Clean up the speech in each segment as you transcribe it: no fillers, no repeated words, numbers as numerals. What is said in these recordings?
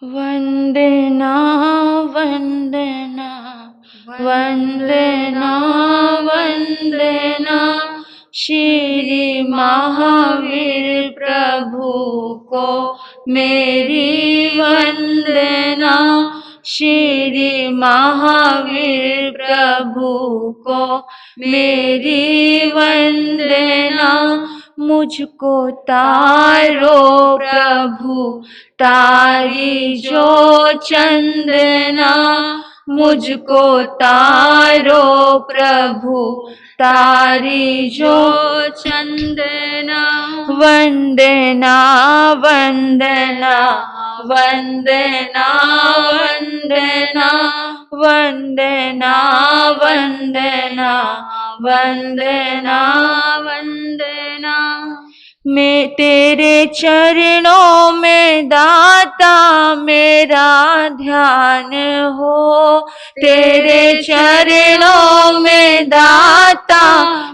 वंदना वंदना वंदना वंदना श्री महावीर प्रभु को मेरी वंदना। श्री महावीर प्रभु को मेरी वंदना। मुझको तारो प्रभु तारी जो चंदना। मुझको तारो प्रभु तारी जो चंदना। वंदना वंदना वंदना वंदना वंदना वंदना वंदना वंदना। मैं तेरे चरणों में दाता मेरा ध्यान हो। तेरे चरणों में दाता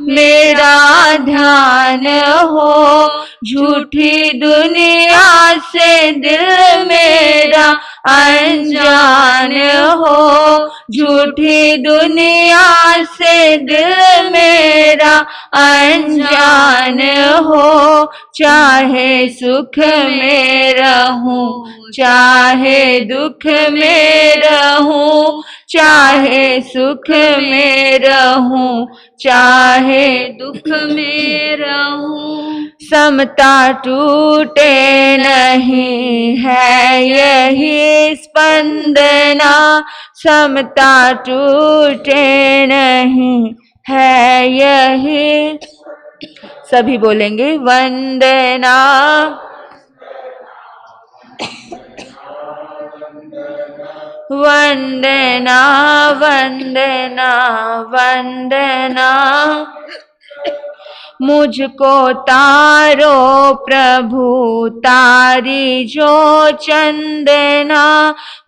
मेरा ध्यान हो। झूठी दुनिया से दिल मेरा अनजान हो। झूठी दुनिया से दिल मेरा अनजान हो। चाहे सुख में रहूं चाहे दुख में रहूं। चाहे सुख में रहूं चाहे दुख में रहूं। समता टूटे नहीं है यही स्पंदना। समता टूटे नहीं है यही। सभी बोलेंगे वंदना। वंदना वंदना वंदना। मुझको तारो प्रभु तारी जो चंदना।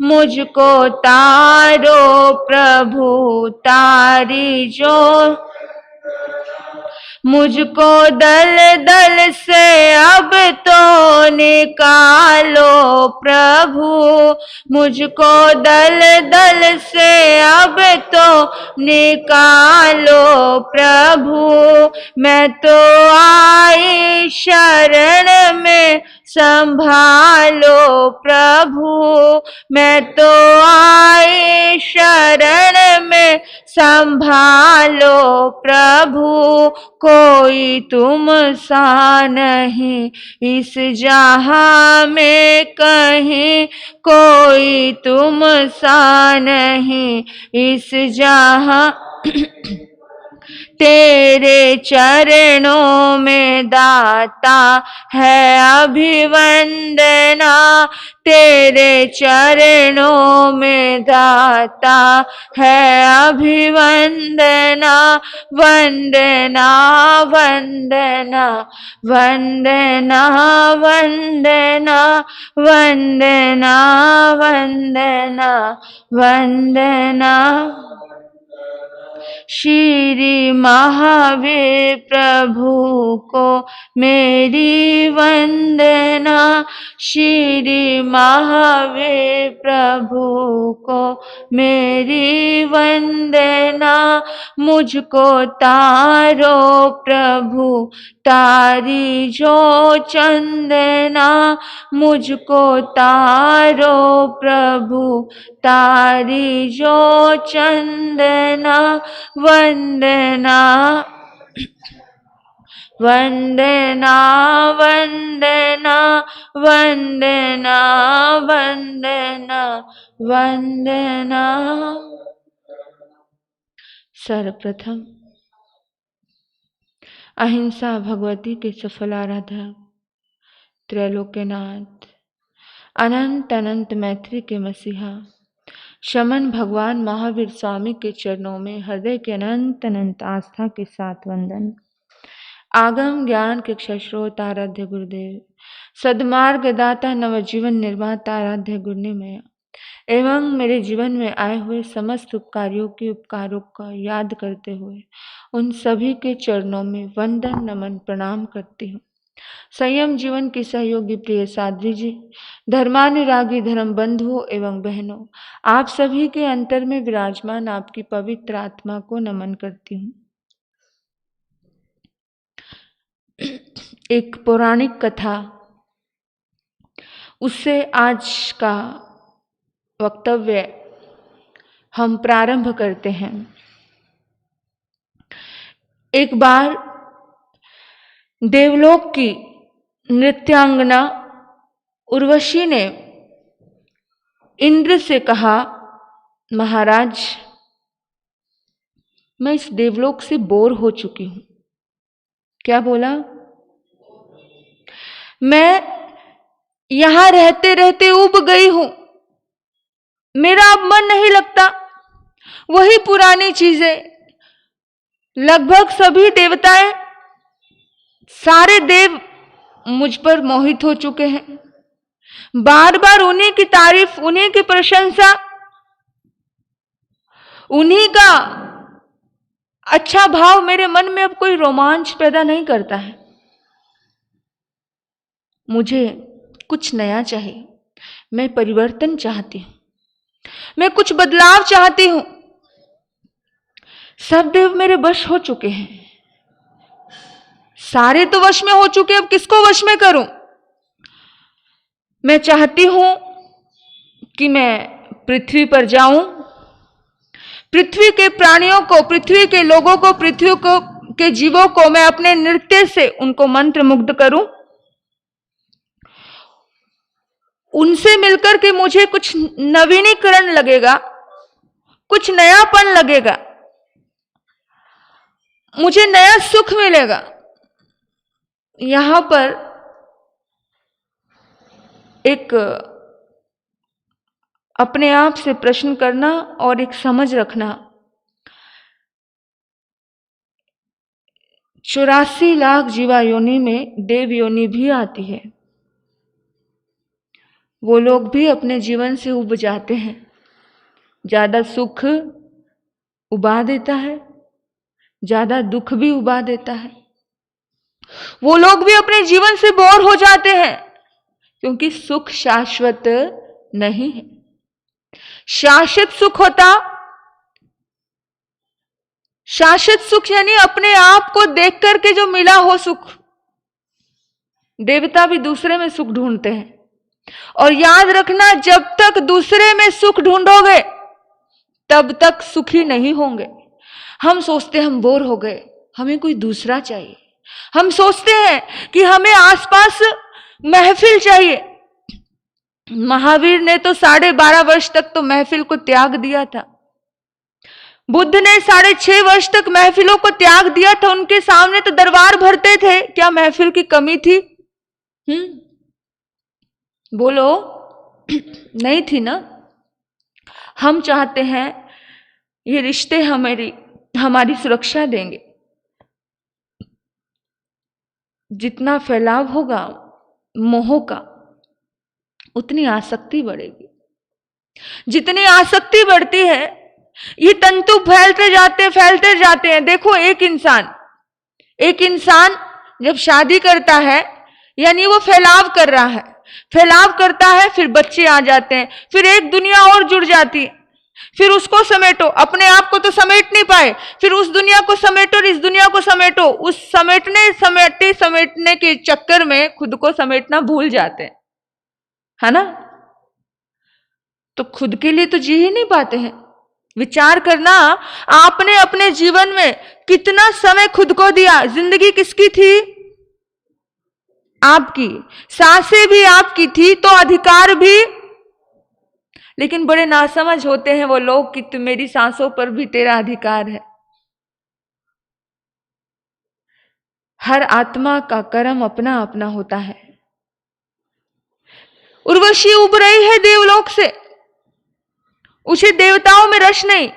मुझको तारो प्रभु तारी जो। मुझको दल दल से अब तो निकालो प्रभु। मुझको दल दल से अब तो निकालो प्रभु। मैं तो आई शरण में संभालो प्रभु। मैं तो आई शरण में संभालो प्रभु। कोई तुम सा नहीं इस जहां में कहीं। कोई तुम सा नहीं इस जहां। तेरे चरणों में दाता है अभिवंदना। तेरे चरणों में दाता है अभिवंदना। वंदना वंदना वंदना वंदना वंदना वंदना वंदना। श्री महावीर प्रभु को मेरी वंदना। श्री महावीर प्रभु को मेरी वंदना। मुझको तारो प्रभु तारी जो चंदना। मुझको तारो प्रभु तारी जो चंदना। वंदना वंदना वंदना वंदना वंदना वंदना। सर्वप्रथम अहिंसा भगवती के सफल आराधक त्रैलोक्यनाथ अनंत अनंत मैत्री के मसीहा शमन भगवान महावीर स्वामी के चरणों में हृदय के अनंत अनंत आस्था के साथ वंदन। आगम ज्ञान के क्षस्रोत आराध्य गुरुदेव, सद्मार्ग दाता नवजीवन निर्माता आराध्य गुरुनिमय एवं मेरे जीवन में आए हुए समस्त उपकारियों के उपकारों का याद करते हुए उन सभी के चरणों में वंदन नमन प्रणाम करती हूँ। संयम जीवन की सहयोगी प्रिय साध्वी जी, धर्मानुरागी धर्म बंधुओं एवं बहनों, आप सभी के अंतर में विराजमान आपकी पवित्र आत्मा को नमन करती हूँ। एक पौराणिक कथा, उससे आज का वक्तव्य हम प्रारंभ करते हैं। एक बार देवलोक की नृत्यांगना उर्वशी ने इंद्र से कहा, महाराज, मैं इस देवलोक से बोर हो चुकी हूं। क्या बोला? मैं यहां रहते रहते ऊब गई हूं, मेरा अब मन नहीं लगता। वही पुरानी चीजें, लगभग सभी देवताएं, सारे देव मुझ पर मोहित हो चुके हैं। बार बार उन्हीं की तारीफ, उन्हीं की प्रशंसा, उन्हीं का अच्छा भाव मेरे मन में अब कोई रोमांच पैदा नहीं करता है। मुझे कुछ नया चाहिए, मैं परिवर्तन चाहती हूं, मैं कुछ बदलाव चाहती हूं। सब देव मेरे वश हो चुके हैं, सारे तो वश में हो चुके, अब किसको वश में करूं? मैं चाहती हूं कि मैं पृथ्वी पर जाऊं, पृथ्वी के प्राणियों को, पृथ्वी के लोगों को, पृथ्वी को के जीवों को मैं अपने नृत्य से उनको मंत्र मुग्ध करूं। उनसे मिलकर के मुझे कुछ नवीनीकरण लगेगा, कुछ नयापन लगेगा, मुझे नया सुख मिलेगा। यहां पर एक अपने आप से प्रश्न करना और एक समझ रखना, 84 लाख जीवा योनि में देव योनि भी आती है। वो लोग भी अपने जीवन से उब जाते हैं। ज्यादा सुख उबा देता है, ज्यादा दुख भी उबा देता है। वो लोग भी अपने जीवन से बोर हो जाते हैं, क्योंकि सुख शाश्वत नहीं है। शाश्वत सुख होता, शाश्वत सुख यानी अपने आप को देख करके जो मिला हो सुख। देवता भी दूसरे में सुख ढूंढते हैं, और याद रखना, जब तक दूसरे में सुख ढूंढोगे तब तक सुखी नहीं होंगे। हम सोचते हम बोर हो गए, हमें कोई दूसरा चाहिए। हम सोचते हैं कि हमें आसपास महफिल चाहिए। महावीर ने तो 12.5 वर्ष तक तो महफिल को त्याग दिया था। बुद्ध ने 6.5 वर्ष तक महफिलों को त्याग दिया था। उनके सामने तो दरबार भरते थे, क्या महफिल की कमी थी? बोलो, नहीं थी ना। हम चाहते हैं ये रिश्ते हमारी सुरक्षा देंगे। जितना फैलाव होगा मोह का, उतनी आसक्ति बढ़ेगी। जितनी आसक्ति बढ़ती है, ये तंतु फैलते जाते हैं। देखो, एक इंसान जब शादी करता है, यानी वो फैलाव कर रहा है, फैलाव करता है, फिर बच्चे आ जाते हैं, फिर एक दुनिया और जुड़ जाती है, फिर उसको समेटो। अपने आप को तो समेट नहीं पाए, फिर उस दुनिया को समेटो और इस दुनिया को समेटो। उस समेटने के चक्कर में खुद को समेटना भूल जाते हैं, है ना? तो खुद के लिए तो जी ही नहीं पाते हैं। विचार करना, आपने अपने जीवन में कितना समय खुद को दिया। जिंदगी किसकी थी? आपकी। सांसें भी आपकी थी, तो अधिकार भी। लेकिन बड़े नासमझ होते हैं वो लोग कि मेरी सांसों पर भी तेरा अधिकार है। हर आत्मा का कर्म अपना अपना होता है। उर्वशी उब रही है देवलोक से, उसे देवताओं में रस नहीं।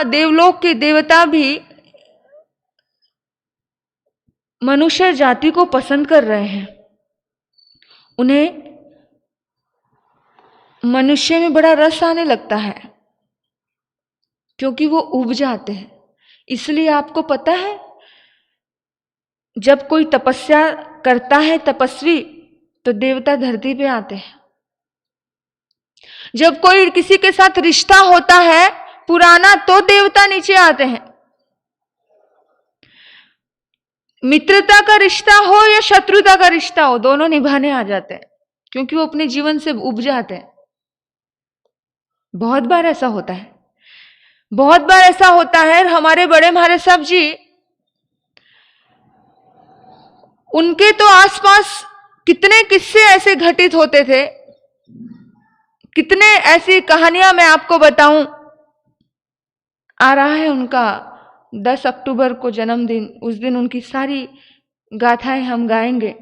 देवलोक के देवता भी मनुष्य जाति को पसंद कर रहे हैं। उन्हें मनुष्य में बड़ा रस आने लगता है, क्योंकि वो उब जाते हैं। इसलिए आपको पता है, जब कोई तपस्या करता है तपस्वी, तो देवता धरती पे आते हैं। जब कोई किसी के साथ रिश्ता होता है पुराना, तो देवता नीचे आते हैं। मित्रता का रिश्ता हो या शत्रुता का रिश्ता हो, दोनों निभाने आ जाते हैं, क्योंकि वो अपने जीवन से उब जाते हैं। बहुत बार ऐसा होता है, बहुत बार ऐसा होता है। हमारे बड़े महाराज साहब जी, उनके तो आसपास कितने किस्से ऐसे घटित होते थे, कितने ऐसी कहानियां मैं आपको बताऊं। आ रहा है उनका 10 अक्टूबर को जन्मदिन, उस दिन उनकी सारी गाथाएं हम गाएंगे।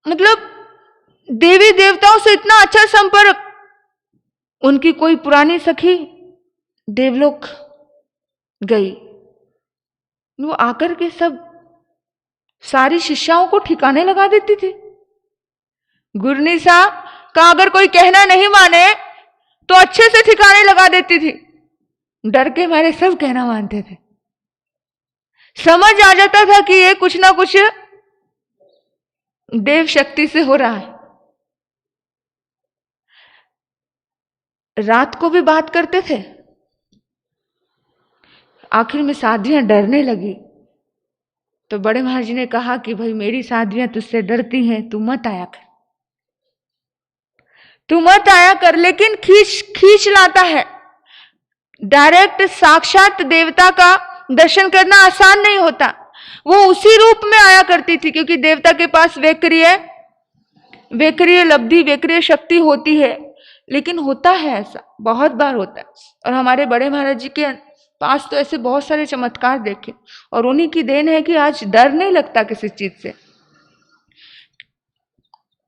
मतलब देवी देवताओं से इतना अच्छा संपर्क। उनकी कोई पुरानी सखी देवलोक गई, वो आकर के सब सारी शिष्याओं को ठिकाने लगा देती थी। गुरनिसा का अगर कोई कहना नहीं माने तो अच्छे से ठिकाने लगा देती थी। डर के मारे सब कहना मानते थे। समझ आ जाता था कि ये कुछ ना कुछ देव शक्ति से हो रहा है। रात को भी बात करते थे। आखिर में साधियां डरने लगी, तो बड़े महाराज जी ने कहा कि भाई मेरी साधियां तुझसे डरती हैं, तू मत आया कर, तू मत आया कर। लेकिन खींच लाता है। डायरेक्ट साक्षात देवता का दर्शन करना आसान नहीं होता। वो उसी रूप में आया करती थी, क्योंकि देवता के पास वेकरीय लब्धि, वेकरीय शक्ति होती है। लेकिन होता है ऐसा, बहुत बार होता है। और हमारे बड़े महाराज जी के पास तो ऐसे बहुत सारे चमत्कार देखे, और उन्हीं की देन है कि आज डर नहीं लगता किसी चीज से।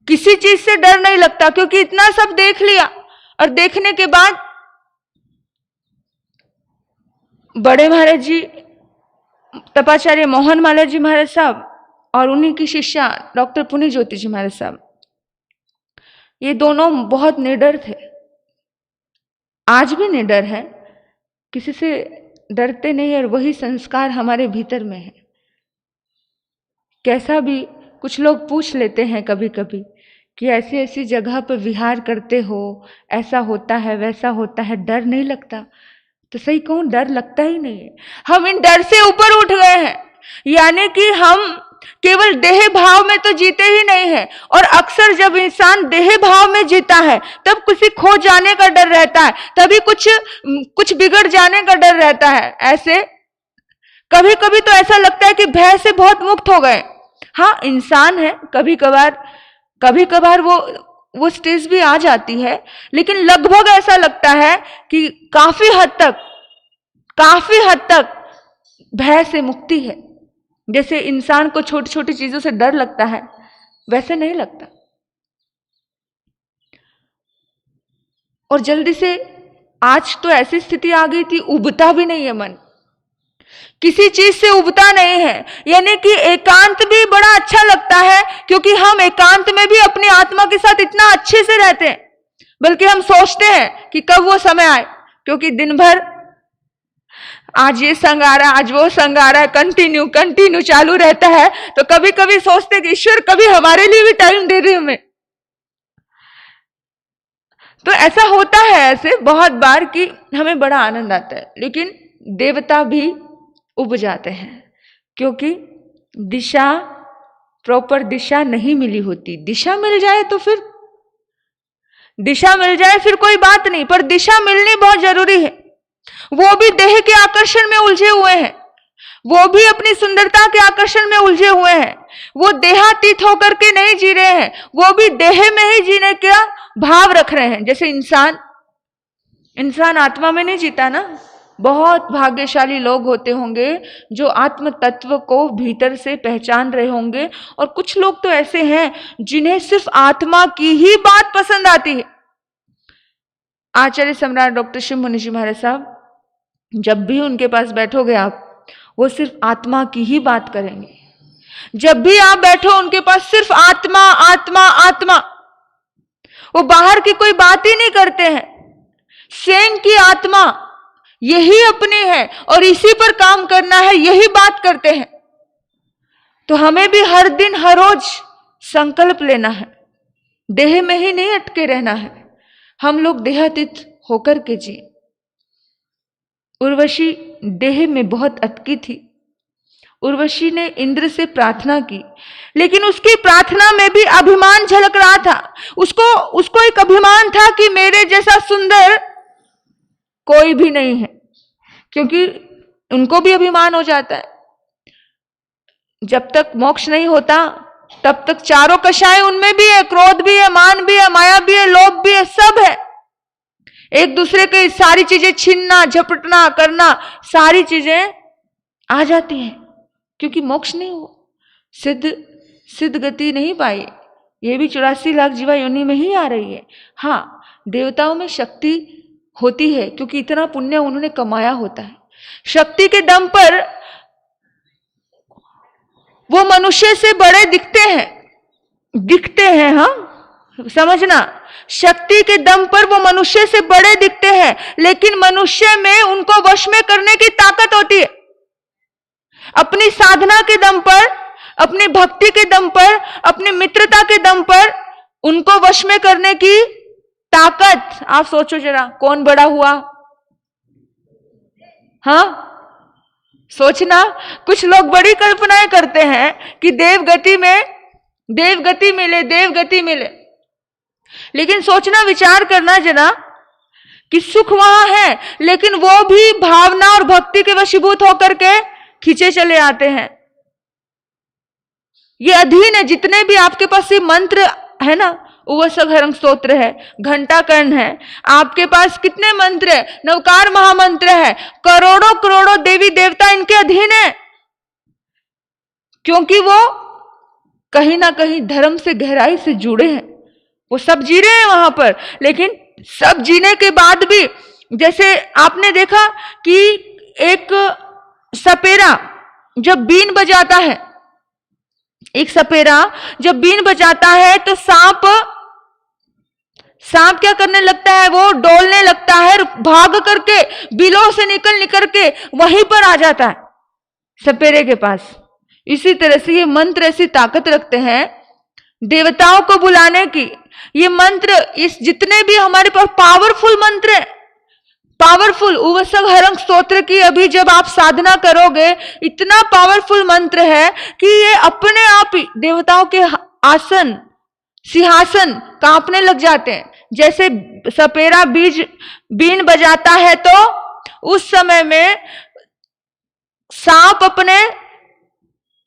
किसी चीज से डर नहीं लगता, क्योंकि इतना सब देख लिया। और देखने के बाद बड़े महाराज जी तपाचार्य मोहन मालर जी महाराज साहब और उन्हीं की शिष्या डॉक्टर पुनी ज्योति जी महाराज साहब, ये दोनों बहुत निडर थे। आज भी निडर है, किसी से डरते नहीं, और वही संस्कार हमारे भीतर में है। कैसा भी कुछ लोग पूछ लेते हैं कभी कभी कि ऐसी ऐसी जगह पर विहार करते हो, ऐसा होता है वैसा होता है, डर नहीं लगता? तो सही कहूं, डर लगता ही नहीं है। हम इन डर से ऊपर उठ गए हैं। यानी कि हम केवल देह भाव में तो जीते ही नहीं है। और अक्सर जब इंसान देह भाव में जीता है, तब किसी खो जाने का डर रहता है, तभी कुछ बिगड़ जाने का डर रहता है। ऐसे कभी कभी तो ऐसा लगता है कि भय से बहुत मुक्त हो गए। हाँ, इंसान है, कभी कभार वो स्टेज भी आ जाती है, लेकिन लगभग ऐसा लगता है कि काफी हद तक भय से मुक्ति है। जैसे इंसान को छोटी छोटी चीजों से डर लगता है, वैसे नहीं लगता। और जल्दी से आज तो ऐसी स्थिति आ गई थी, उबता भी नहीं है मन, किसी चीज से उबता नहीं है। यानी कि एकांत भी बड़ा अच्छा लगता है, क्योंकि हम एकांत में भी अपनी आत्मा के साथ इतना अच्छे से रहते हैं। बल्कि हम सोचते हैं कि कब वो समय आए, क्योंकि दिन भर आज ये संग आ रहा है, आज वो संग आ रहा है, कंटिन्यू चालू रहता है। तो कभी कभी सोचते कि ईश्वर कभी हमारे लिए भी टाइम दे दे हमें। तो ऐसा होता है ऐसे बहुत बार कि हमें बड़ा आनंद आता है। लेकिन देवता भी उब जाते हैं, क्योंकि प्रॉपर दिशा नहीं मिली होती। दिशा मिल जाए फिर कोई बात नहीं, पर दिशा मिलनी बहुत जरूरी है। वो भी देह के आकर्षण में उलझे हुए हैं, वो भी अपनी सुंदरता के आकर्षण में उलझे हुए हैं। वो देहातीत होकर के नहीं जी रहे हैं, वो भी देह में ही जीने का भाव रख रहे हैं। जैसे इंसान आत्मा में नहीं जीता ना। बहुत भाग्यशाली लोग होते होंगे जो आत्म तत्व को भीतर से पहचान रहे होंगे, और कुछ लोग तो ऐसे हैं जिन्हें सिर्फ आत्मा की ही बात पसंद आती है। आचार्य सम्राट डॉक्टर शिव मुनि जी महाराज साहब, जब भी उनके पास बैठोगे आप, वो सिर्फ आत्मा की ही बात करेंगे। जब भी आप बैठो उनके पास सिर्फ आत्मा आत्मा आत्मा, वो बाहर की कोई बात ही नहीं करते हैं। स्वयं की आत्मा यही अपनी है और इसी पर काम करना है, यही बात करते हैं। तो हमें भी हर दिन हर रोज संकल्प लेना है, देह में ही नहीं अटके रहना है। हम लोग देहातीत होकर के जी। उर्वशी देह में बहुत अटकी थी। उर्वशी ने इंद्र से प्रार्थना की, लेकिन उसकी प्रार्थना में भी अभिमान झलक रहा था। उसको एक अभिमान था कि मेरे जैसा सुंदर कोई भी नहीं है, क्योंकि उनको भी अभिमान हो जाता है। जब तक मोक्ष नहीं होता तब तक चारों कषाय उनमें भी है, क्रोध भी है, मान भी है, माया भी है, लोभ भी है, सब है। एक दूसरे के सारी चीजें छीनना, झपटना करना, सारी चीजें आ जाती हैं, क्योंकि मोक्ष नहीं हुआ, सिद्ध गति नहीं पाई। ये भी 84 लाख जीवा योनि में ही आ रही है। हाँ, देवताओं में शक्ति होती है, क्योंकि इतना पुण्य उन्होंने कमाया होता है। शक्ति के दम पर वो मनुष्य से बड़े दिखते हैं। हाँ, समझना, शक्ति के दम पर वो मनुष्य से बड़े दिखते हैं, लेकिन मनुष्य में उनको वश में करने की ताकत होती है। अपनी साधना के दम पर, अपनी भक्ति के दम पर, अपनी मित्रता के दम पर उनको वश में करने की ताकत। आप सोचो जरा, कौन बड़ा हुआ? हाँ, सोचना। कुछ लोग बड़ी कल्पनाएं करते हैं कि देवगति मिले, लेकिन सोचना, विचार करना जरा कि सुख वहां है, लेकिन वो भी भावना और भक्ति के वशीभूत होकर के खींचे चले आते हैं। ये अधीन है। जितने भी आपके पास ये मंत्र है ना, उवसघरंग स्तोत्र है, घंटाकर्ण है, आपके पास कितने मंत्र है, नवकार महामंत्र है, करोड़ों करोड़ों देवी देवता इनके अधीन है, क्योंकि वो कहीं ना कहीं धर्म से गहराई से जुड़े हैं। वो सब जी रहे हैं वहां पर, लेकिन सब जीने के बाद भी, जैसे आपने देखा कि एक सपेरा जब बीन बजाता है, तो सांप क्या करने लगता है? वो डोलने लगता है, भाग करके बिलों से निकल के वहीं पर आ जाता है सपेरे के पास। इसी तरह से ये मंत्र ऐसी ताकत रखते हैं देवताओं को बुलाने की। ये मंत्र, इस जितने भी हमारे पास पावरफुल मंत्र है, पावरफुल उवसघरंग स्तोत्र की अभी जब आप साधना करोगे, इतना पावरफुल मंत्र है कि ये अपने आप ही देवताओं के आसन, सिंहासन कांपने लग जाते हैं। जैसे सपेरा बीन बजाता है, तो उस समय में सांप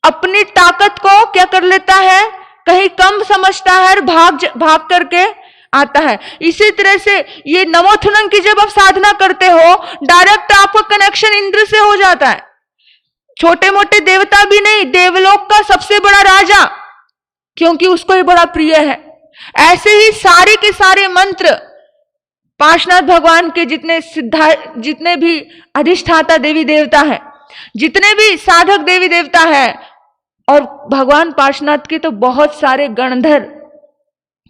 अपनी ताकत को क्या कर लेता है, कहीं कम समझता है, भाग करके आता है। इसी तरह से ये नमोथुनम की जब आप साधना करते हो, डायरेक्ट आपका कनेक्शन इंद्र से हो जाता है। छोटे मोटे देवता भी नहीं, देवलोक का सबसे बड़ा राजा, क्योंकि उसको ये बड़ा प्रिय है। ऐसे ही सारे के सारे मंत्र पार्श्वनाथ भगवान के जितने भी अधिष्ठाता देवी देवता है, जितने भी साधक देवी देवता है, और भगवान पार्श्वनाथ के तो बहुत सारे गणधर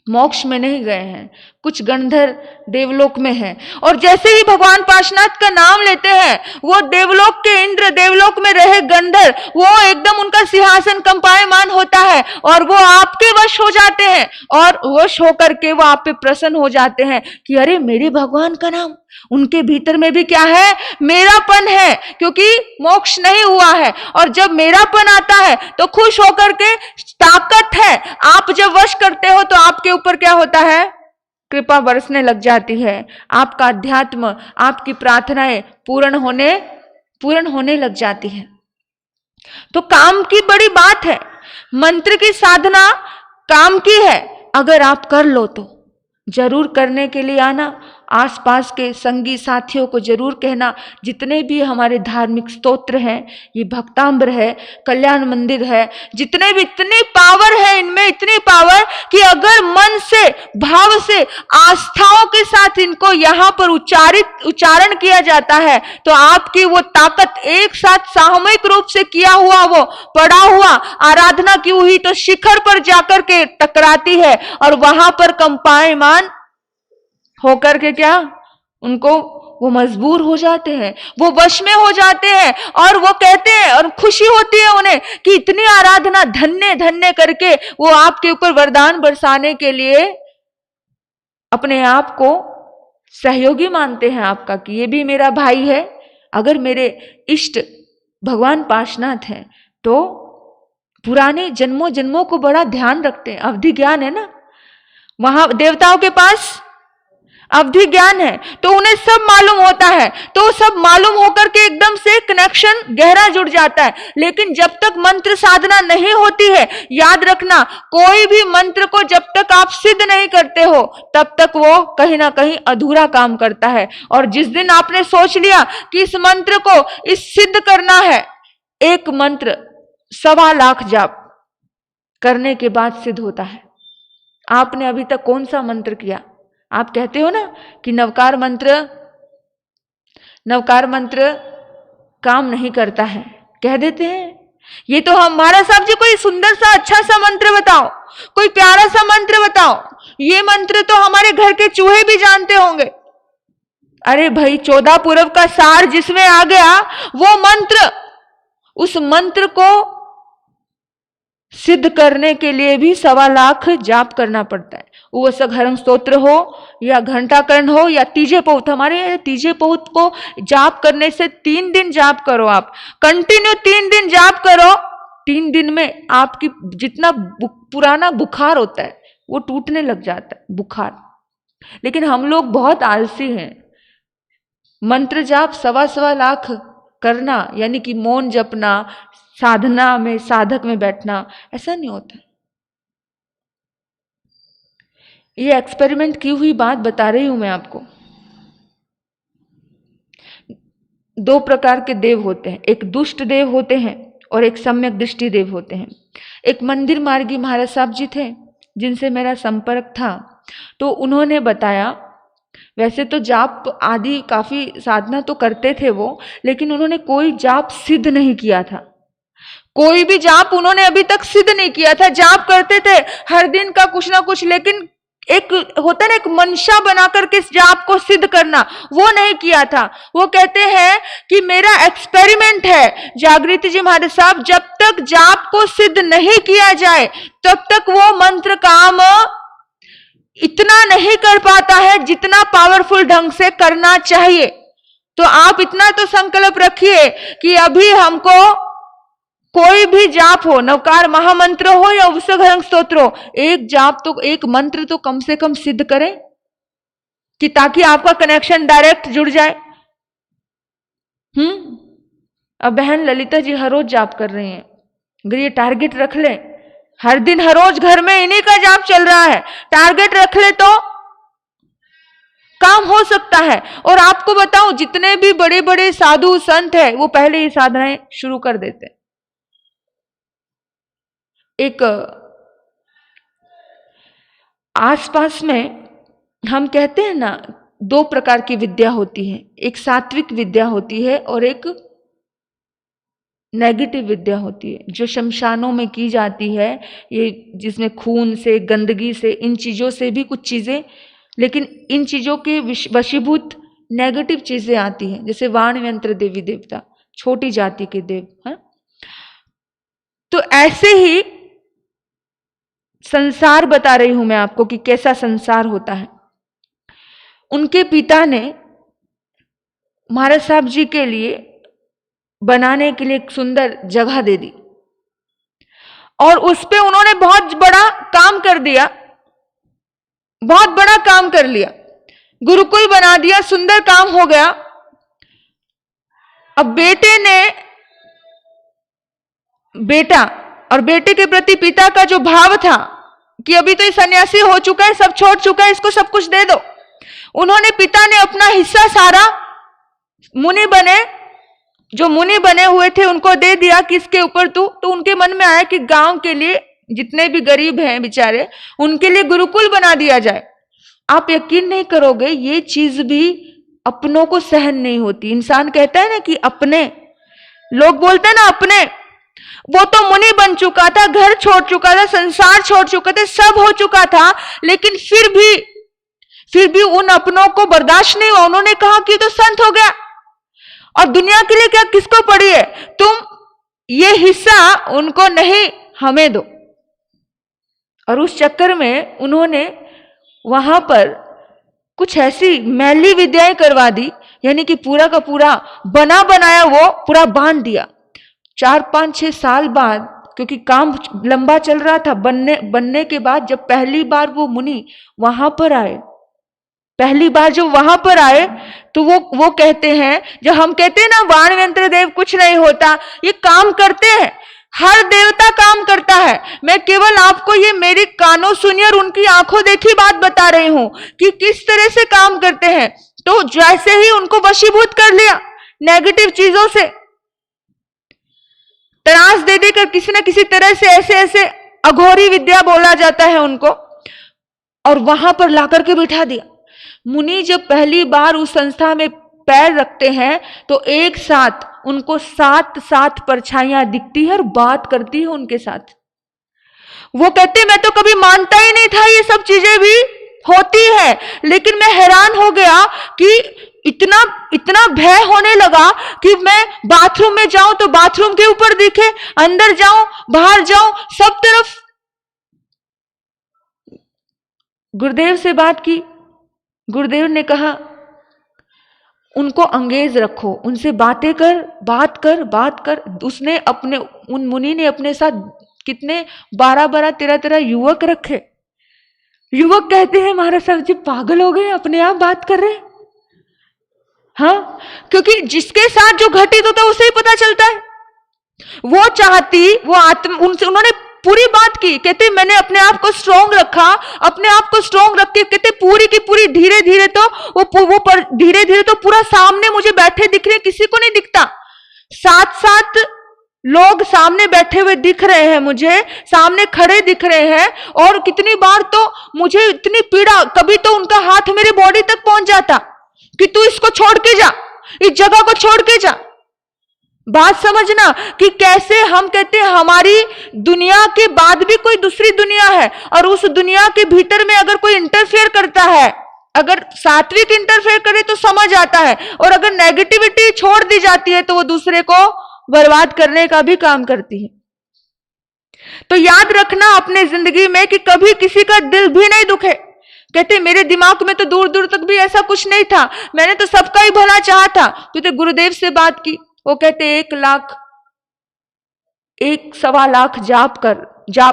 मोक्ष में नहीं गए हैं, कुछ गणधर देवलोक में हैं। और जैसे ही भगवान पार्श्वनाथ का नाम लेते हैं, वो देवलोक के इंद्र, देवलोक में रहे गंधर्व, वो एकदम उनका सिंहासन कंपायमान होता है और वो आपके वश हो जाते हैं, और वश होकर के वो आप पे प्रसन्न हो जाते हैं कि अरे मेरे भगवान का नाम, उनके भीतर में भी क्या है, मेरापन है, क्योंकि मोक्ष नहीं हुआ है। और जब मेरापन आता है तो खुश होकर के, ताकत है, आप जब वश करते हो तो आपके ऊपर क्या होता है, कृपा बरसने लग जाती है। आपका अध्यात्म, आपकी प्रार्थनाएं पूर्ण होने लग जाती है। तो काम की बड़ी बात है, मंत्र की साधना काम की है। अगर आप कर लो तो जरूर करने के लिए आना, आसपास के संगी साथियों को जरूर कहना। जितने भी हमारे धार्मिक स्तोत्र हैं, ये भक्ताम्र है, कल्याण मंदिर है, जितने भी, इतनी पावर है इनमें, इतनी पावर कि अगर मन से, भाव से, आस्थाओं के साथ इनको यहाँ पर उच्चारण किया जाता है तो आपकी वो ताकत एक साथ सामूहिक रूप से किया हुआ, वो पड़ा हुआ आराधना की हुई तो शिखर पर जाकर के टकराती है, और वहां पर कंपायमान होकर के क्या, उनको वो मजबूर हो जाते हैं, वो वश में हो जाते हैं और वो कहते हैं और खुशी होती है उन्हें कि इतनी आराधना धन्य धन्य करके वो आपके ऊपर वरदान बरसाने के लिए अपने आप को सहयोगी मानते हैं आपका, कि ये भी मेरा भाई है। अगर मेरे इष्ट भगवान पार्श्वनाथ हैं तो पुराने जन्मों जन्मों को बड़ा ध्यान रखते हैं। अवधि ज्ञान है ना, वहां देवताओं के पास अवधि ज्ञान है, तो उन्हें सब मालूम होता है, तो सब मालूम होकर के एकदम से कनेक्शन गहरा जुड़ जाता है। लेकिन जब तक मंत्र साधना नहीं होती है, याद रखना, कोई भी मंत्र को जब तक आप सिद्ध नहीं करते हो तब तक वो कहीं ना कहीं अधूरा काम करता है। और जिस दिन आपने सोच लिया कि इस मंत्र को इस सिद्ध करना है, एक मंत्र 1.25 लाख जाप करने के बाद सिद्ध होता है। आपने अभी तक कौन सा मंत्र किया? आप कहते हो ना कि नवकार मंत्र काम नहीं करता है, कह देते हैं। ये तो हमारा साहब जी कोई सुंदर सा अच्छा सा मंत्र बताओ, कोई प्यारा सा मंत्र बताओ। ये मंत्र तो हमारे घर के चूहे भी जानते होंगे। अरे भाई, 14 पूर्व का सार जिसमें आ गया वो मंत्र, उस मंत्र को सिद्ध करने के लिए भी 1.25 लाख जाप करना पड़ता है। वो सघरम स्तोत्र हो या घंटाकर्ण हो या तीजे पौत। हमारे तीजे पौत को जाप करने से 3 दिन जाप करो, आप कंटिन्यू 3 दिन जाप करो। 3 दिन में आपकी जितना पुराना बुखार होता है वो टूटने लग जाता है, बुखार। लेकिन हम लोग बहुत आलसी हैं। मंत्र जाप 1.25 लाख करना, यानी कि मौन जपना, साधना में साधक में बैठना, ऐसा नहीं होता। ये एक्सपेरिमेंट की हुई बात बता रही हूं मैं आपको। 2 प्रकार के देव होते हैं, एक दुष्ट देव होते हैं और एक सम्यक दृष्टि देव होते हैं। एक मंदिर मार्गी महाराज साहब जी थे जिनसे मेरा संपर्क था, तो उन्होंने बताया, वैसे तो जाप आदि काफी साधना तो करते थे वो, लेकिन उन्होंने कोई जाप सिद्ध नहीं किया था। कोई भी जाप उन्होंने अभी तक सिद्ध नहीं किया था। जाप करते थे हर दिन का कुछ ना कुछ, लेकिन एक होता ना, एक मंशा बनाकर के इस जाप को सिद्ध करना, वो नहीं किया था। वो कहते हैं कि मेरा एक्सपेरिमेंट है जागृति जी महाराज साहब, जब तक जाप को सिद्ध नहीं किया जाए तब तक वो मंत्र काम इतना नहीं कर पाता है जितना पावरफुल ढंग से करना चाहिए। तो आप इतना तो संकल्प रखिए कि अभी हमको कोई भी जाप हो, नवकार महामंत्र हो या उसघरंग स्तोत्र हो, एक जाप तो, एक मंत्र तो कम से कम सिद्ध करें, कि ताकि आपका कनेक्शन डायरेक्ट जुड़ जाए। अब बहन ललिता जी हर रोज जाप कर रही हैं, अगर ये टारगेट रख ले, हर दिन हर रोज घर में इन्हीं का जाप चल रहा है, टारगेट रख ले तो काम हो सकता है। और आपको बताऊं, जितने भी बड़े बड़े साधु संत हैं वो पहले ही साधनाएं शुरू कर देते हैं। एक आसपास में हम कहते हैं ना, 2 प्रकार की विद्या होती है, एक सात्विक विद्या होती है और एक नेगेटिव विद्या होती है, जो शमशानों में की जाती है, ये जिसमें खून से, गंदगी से, इन चीजों से भी कुछ चीजें, लेकिन इन चीजों के वशीभूत नेगेटिव चीजें आती हैं, जैसे वाण यंत्र देवी देवता, छोटी जाति के देव है। तो ऐसे ही संसार बता रही हूं मैं आपको कि कैसा संसार होता है। उनके पिता ने महाराज साहब जी के लिए बनाने के लिए एक सुंदर जगह दे दी और उस पे उन्होंने बहुत बड़ा काम कर दिया, बहुत बड़ा काम कर लिया, गुरुकुल बना दिया, सुंदर काम हो गया। अब बेटा और बेटे के प्रति पिता का जो भाव था कि अभी तो ये सन्यासी हो चुका है, सब छोड़ चुका है, इसको सब कुछ दे दो। उन्होंने, पिता ने अपना हिस्सा सारा जो मुनि बने हुए थे उनको दे दिया कि इसके ऊपर तो उनके मन में आया कि गांव के लिए जितने भी गरीब हैं बेचारे, उनके लिए गुरुकुल बना दिया जाए। आप यकीन नहीं करोगे, ये चीज भी अपनों को सहन नहीं होती। इंसान कहता है ना कि अपने, लोग बोलते हैं ना अपने, वो तो मुनि बन चुका था, घर छोड़ चुका था, संसार छोड़ चुका था, सब हो चुका था, लेकिन फिर भी फिर भी उन अपनों को बर्दाश्त नहीं हुआ। उन्होंने कहा कि तो संत हो गया और दुनिया के लिए क्या किसको पड़ी है, तुम ये हिस्सा उनको नहीं हमें दो। और उस चक्कर में उन्होंने वहां पर कुछ ऐसी मैली विद्याएं करवा दी, यानी कि पूरा का पूरा बना बनाया वो पूरा बांध दिया। 4-5-6 साल बाद, क्योंकि काम लंबा चल रहा था, बनने के बाद जब पहली बार वो मुनि वहां पर आए, पहली बार जब वहां पर आए तो वो कहते हैं, जब हम कहते हैं ना वाण यंत्र देव कुछ नहीं होता, ये काम करते हैं, हर देवता काम करता है। मैं केवल आपको ये मेरी कानों सुनी और उनकी आंखों देखी बात बता रही हूं कि किस तरह से काम करते हैं। तो जैसे ही उनको वशीभूत कर लिया नेगेटिव चीजों से, त्रास दे देकर किसी न किसी तरह से ऐसे अघोरी विद्या बोला जाता है उनको, और वहां पर लाकर के बिठा दिया। मुनि जब पहली बार उस संस्था में पैर रखते हैं तो एक साथ उनको 7 परछाइयां दिखती है और बात करती है उनके साथ। वो कहते मैं तो कभी मानता ही नहीं था ये सब चीजें भी होती है, लेकिन मैं हैरान हो गया कि इतना भय होने लगा कि मैं बाथरूम में जाऊं तो बाथरूम के ऊपर दिखे, अंदर जाऊं बाहर जाऊं सब तरफ। गुरुदेव से बात की, गुरुदेव ने कहा उनको अंगेज रखो, उनसे बातें कर, बात कर। उसने अपने उन मुनि ने अपने साथ कितने 12-12, 13-13 युवक रखे। युवक कहते हैं महाराज साहब जी पागल हो गए, अपने आप बात कर रहे। हाँ, क्योंकि जिसके साथ जो घटित होता है उसे ही पता चलता है। वो चाहती, वो उनसे उन्होंने पूरी बात की। कहते मैंने अपने आप को स्ट्रॉन्ग रखा, अपने आप को स्ट्रॉन्ग रख के कहते पूरी की पूरी धीरे धीरे तो वो पर धीरे धीरे तो पूरा सामने मुझे बैठे दिख रहे, किसी को नहीं दिखता। 7 लोग सामने बैठे हुए दिख रहे हैं, मुझे सामने खड़े दिख रहे हैं। और कितनी बार तो मुझे इतनी पीड़ा, कभी तो उनका हाथ मेरे बॉडी तक पहुंच जाता कि तू इसको छोड़ के जा, इस जगह को छोड़ के जा। बात समझना कि कैसे हम कहते हैं हमारी दुनिया के बाद भी कोई दूसरी दुनिया है, और उस दुनिया के भीतर में अगर कोई इंटरफेयर करता है, अगर सात्विक इंटरफेयर करे तो समझ आता है, और अगर नेगेटिविटी छोड़ दी जाती है तो वो दूसरे को बर्बाद करने का भी काम करती है। तो याद रखना अपने जिंदगी में कि कभी किसी का दिल भी नहीं दुखे। कहते मेरे दिमाग में तो दूर दूर तक भी ऐसा कुछ नहीं था, मैंने तो सबका ही भला चाहा था। तो गुरुदेव से बात की, वो कहते 1 लाख 1-1.25 लाख जाप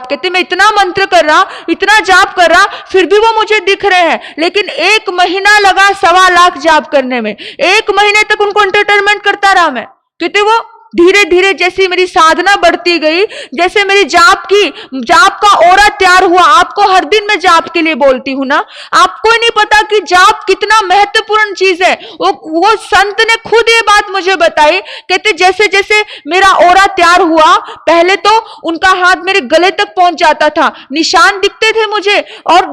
कहते मैं इतना मंत्र कर रहा, इतना जाप कर रहा, फिर भी वो मुझे दिख रहे हैं। लेकिन 1 महीना लगा 1.25 लाख जाप करने में। 1 महीने तक उनको एंटरटेनमेंट करता रहा मैं। कहते वो धीरे धीरे जैसी मेरी साधना बढ़ती गई, जैसे मेरी जाप का ओरा तैयार हुआ। आपको हर दिन मैं जाप के लिए बोलती हूं ना, आपको नहीं पता कि जाप कितना महत्वपूर्ण चीज है। वो संत ने खुद ये बात मुझे बताई। कहते जैसे जैसे मेरा ओरा तैयार हुआ, पहले तो उनका हाथ मेरे गले तक पहुंच जाता था, निशान दिखते थे मुझे, और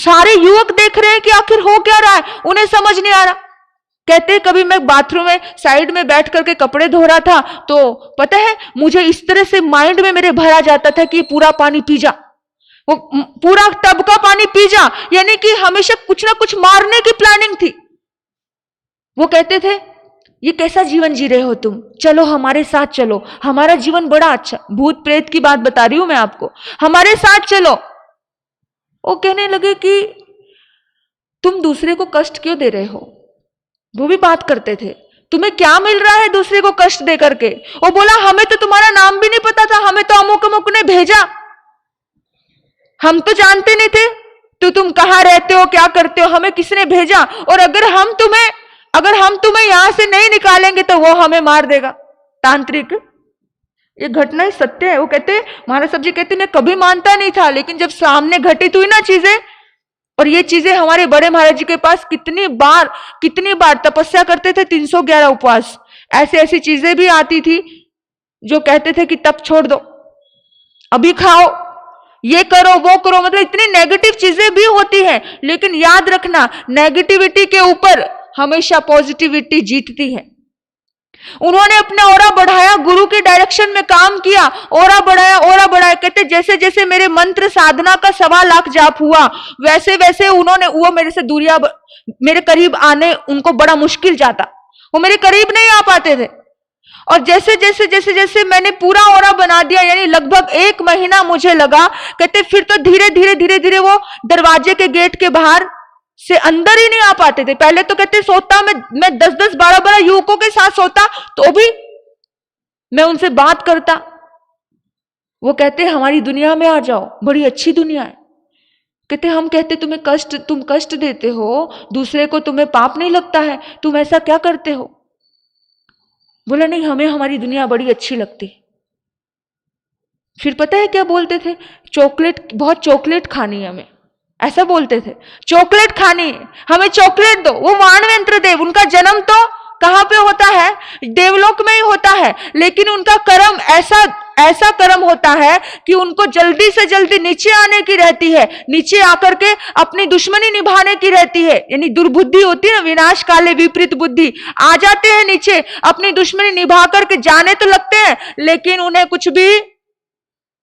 सारे युवक देख रहे हैं कि आखिर हो क्या रहा है, उन्हें समझ नहीं आ रहा। कहते कभी मैं बाथरूम में साइड में बैठ करके कपड़े धो रहा था, तो पता है मुझे इस तरह से माइंड में मेरे भरा जाता था कि पूरा पानी पी जा, वो पूरा टब का पानी पी जा, यानी कि हमेशा कुछ ना कुछ मारने की प्लानिंग थी। वो कहते थे ये कैसा जीवन जी रहे हो तुम, चलो हमारे साथ चलो, हमारा जीवन बड़ा अच्छा। भूत प्रेत की बात बता रही हूं मैं आपको, हमारे साथ चलो। वो कहने लगे कि तुम दूसरे को कष्ट क्यों दे रहे हो। वो भी बात करते थे, तुम्हें क्या मिल रहा है दूसरे को कष्ट दे करके। वो बोला हमें तो तुम्हारा नाम भी नहीं पता था, हमें तो अमुक अमुक ने भेजा, हम तो जानते नहीं थे तो तुम कहां रहते हो, क्या करते हो, हमें किसने भेजा। और अगर हम तुम्हें यहां से नहीं निकालेंगे तो वो हमें मार देगा। तांत्रिक, ये घटना ही सत्य है। वो कहते महाराज साहब जी कहते मैं कभी मानता नहीं था, लेकिन जब सामने घटित हुई ना चीजें, और ये चीजें हमारे बड़े महाराज जी के पास कितनी बार तपस्या करते थे, 311 उपवास, ऐसी चीजें भी आती थी जो कहते थे कि तप छोड़ दो, अभी खाओ, ये करो वो करो, मतलब इतनी नेगेटिव चीजें भी होती हैं। लेकिन याद रखना नेगेटिविटी के ऊपर हमेशा पॉजिटिविटी जीतती है। उन्होंने अपना ऑरा बढ़ाया, गुरु के डायरेक्शन में काम किया, ऑरा बढ़ाया। कहते जैसे जैसे मेरे मंत्र साधना का 1.25 लाख जाप हुआ, वैसे वैसे वो मेरे से दूरियां, मेरे करीब आने उनको बड़ा मुश्किल जाता, वो मेरे करीब नहीं आ पाते थे। और जैसे जैसे जैसे जैसे मैंने पूरा ऑरा बना दिया, यानी लगभग 1 महीना मुझे लगा। कहते फिर तो धीरे धीरे वो दरवाजे के गेट के बाहर से अंदर ही नहीं आ पाते थे। पहले तो कहते सोता मैं 10-10 12-12 युवकों के साथ सोता, तो भी मैं उनसे बात करता। वो कहते हमारी दुनिया में आ जाओ, बड़ी अच्छी दुनिया है। कहते हम कहते तुम कष्ट देते हो दूसरे को, तुम्हें पाप नहीं लगता है, तुम ऐसा क्या करते हो? बोला नहीं, हमें हमारी दुनिया बड़ी अच्छी लगती। फिर पता है क्या बोलते थे? बहुत चॉकलेट खानी है हमें, ऐसा बोलते थे। चॉकलेट खानी है, हमें चॉकलेट दो। वो मानवेंद्र देव, उनका जन्म तो कहां पे होता है? देवलोक में ही होता है, लेकिन उनका कर्म ऐसा कर्म होता है कि उनको जल्दी से जल्दी नीचे आने की रहती है, नीचे आकर के अपनी दुश्मनी निभाने की रहती है। यानी दुर्बुद्धि होती है ना, विनाश काले विपरीत बुद्धि, आ जाते हैं नीचे, अपनी दुश्मनी निभा करके जाने तो लगते हैं, लेकिन उन्हें कुछ भी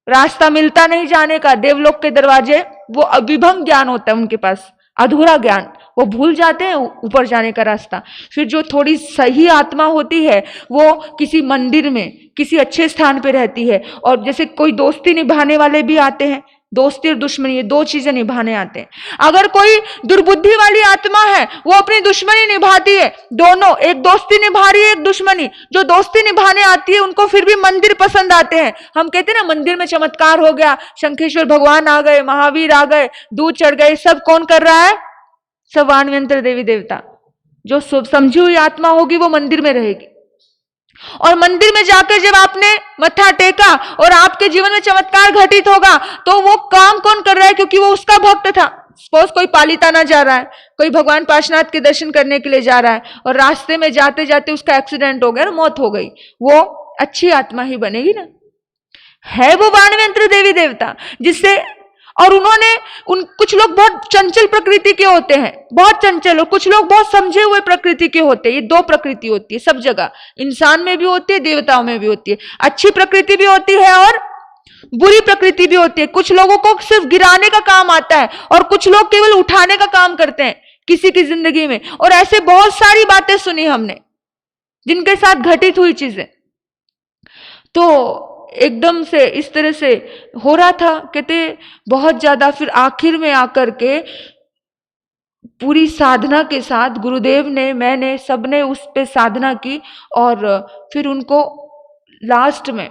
रास्ता मिलता नहीं जाने का। देवलोक के दरवाजे, वो अविभंग ज्ञान होता है उनके पास, अधूरा ज्ञान, वो भूल जाते हैं ऊपर जाने का रास्ता। फिर जो थोड़ी सही आत्मा होती है, वो किसी मंदिर में किसी अच्छे स्थान पे रहती है। और जैसे कोई दोस्ती निभाने वाले भी आते हैं, दोस्ती और दुश्मनी, ये 2 चीजें निभाने आते हैं। अगर कोई दुर्बुद्धि वाली आत्मा है, वो अपनी दुश्मनी निभाती है, दोनों, एक दोस्ती निभा रही है, एक दुश्मनी। जो दोस्ती निभाने आती है उनको फिर भी मंदिर पसंद आते हैं। हम कहते हैं ना, मंदिर में चमत्कार हो गया, शंखेश्वर भगवान आ गए, महावीर आ गए, दूध चढ़ गए, सब कौन कर रहा है? सब वाणव्यंत्र देवी देवता। जो समझी हुई आत्मा होगी वो मंदिर में रहेगी। और मंदिर में जाकर जब आपने मत्था टेका और आपके जीवन में चमत्कार घटित होगा, तो वो काम कौन कर रहा है? क्योंकि वो उसका भक्त था। सपोज कोई पालिताना जा रहा है, कोई भगवान पार्श्वनाथ के दर्शन करने के लिए जा रहा है, और रास्ते में जाते जाते उसका एक्सीडेंट हो गया, मौत हो गई, वो अच्छी आत्मा ही बनेगी ना, है वो वाणव्यंत्र देवी देवता जिससे। और कुछ लोग बहुत चंचल प्रकृति के होते हैं, बहुत चंचल, और कुछ लोग बहुत समझे हुए प्रकृति के होते हैं। ये 2 प्रकृति होती है सब जगह, इंसान में भी होती है, देवताओं में भी होती है। अच्छी प्रकृति भी होती है और बुरी प्रकृति भी होती है। कुछ लोगों को सिर्फ गिराने का काम आता है, और कुछ लोग केवल उठाने का काम करते हैं किसी की जिंदगी में। और ऐसे बहुत सारी बातें सुनी हमने जिनके साथ घटित हुई चीजें। तो एकदम से इस तरह से हो रहा था, कहते बहुत ज्यादा। फिर आखिर में आकर के पूरी साधना के साथ गुरुदेव ने, मैंने, सबने उस पे साधना की, और फिर उनको लास्ट में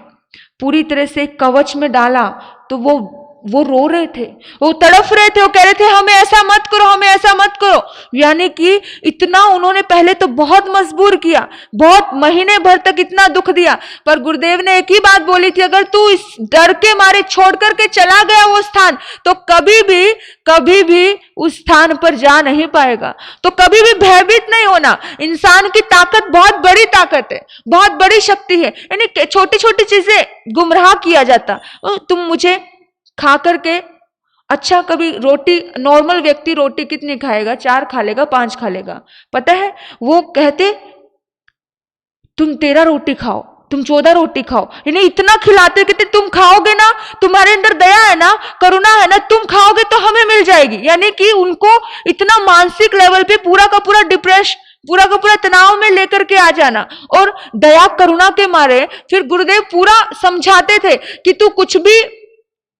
पूरी तरह से कवच में डाला। तो वो रो रहे थे, वो तड़फ रहे थे, वो कह रहे थे हमें ऐसा मत करो, हमें ऐसा मत करो। यानी कि इतना उन्होंने पहले तो बहुत मजबूर किया, बहुत महीने भर तक इतना दुख दिया। पर गुरुदेव ने एक ही बात बोली थी, अगर तू इस डर के मारे छोड़ करके चला गया वो स्थान, तो कभी भी उस स्थान पर जा नहीं पाएगा। तो कभी भी भयभीत नहीं होना। इंसान की ताकत बहुत बड़ी ताकत है, बहुत बड़ी शक्ति है। यानी छोटी छोटी चीजें गुमराह किया जाता। तुम मुझे खा करके, अच्छा कभी रोटी, नॉर्मल व्यक्ति रोटी कितनी खाएगा? 4 खा लेगा, 5 खा लेगा, पता है? वो कहते तुम 13 रोटी खाओ, तुम 14 रोटी खाओ, इन्हें इतना खिलाते, कहते तुम खाओगे ना, तुम्हारे अंदर दया है ना, करुणा है ना, तुम खाओगे तो हमें मिल जाएगी। यानी कि उनको इतना मानसिक लेवल पे पूरा का पूरा डिप्रेशन, पूरा का पूरा तनाव में लेकर के आ जाना। और दया करुणा के मारे फिर गुरुदेव पूरा समझाते थे कि तू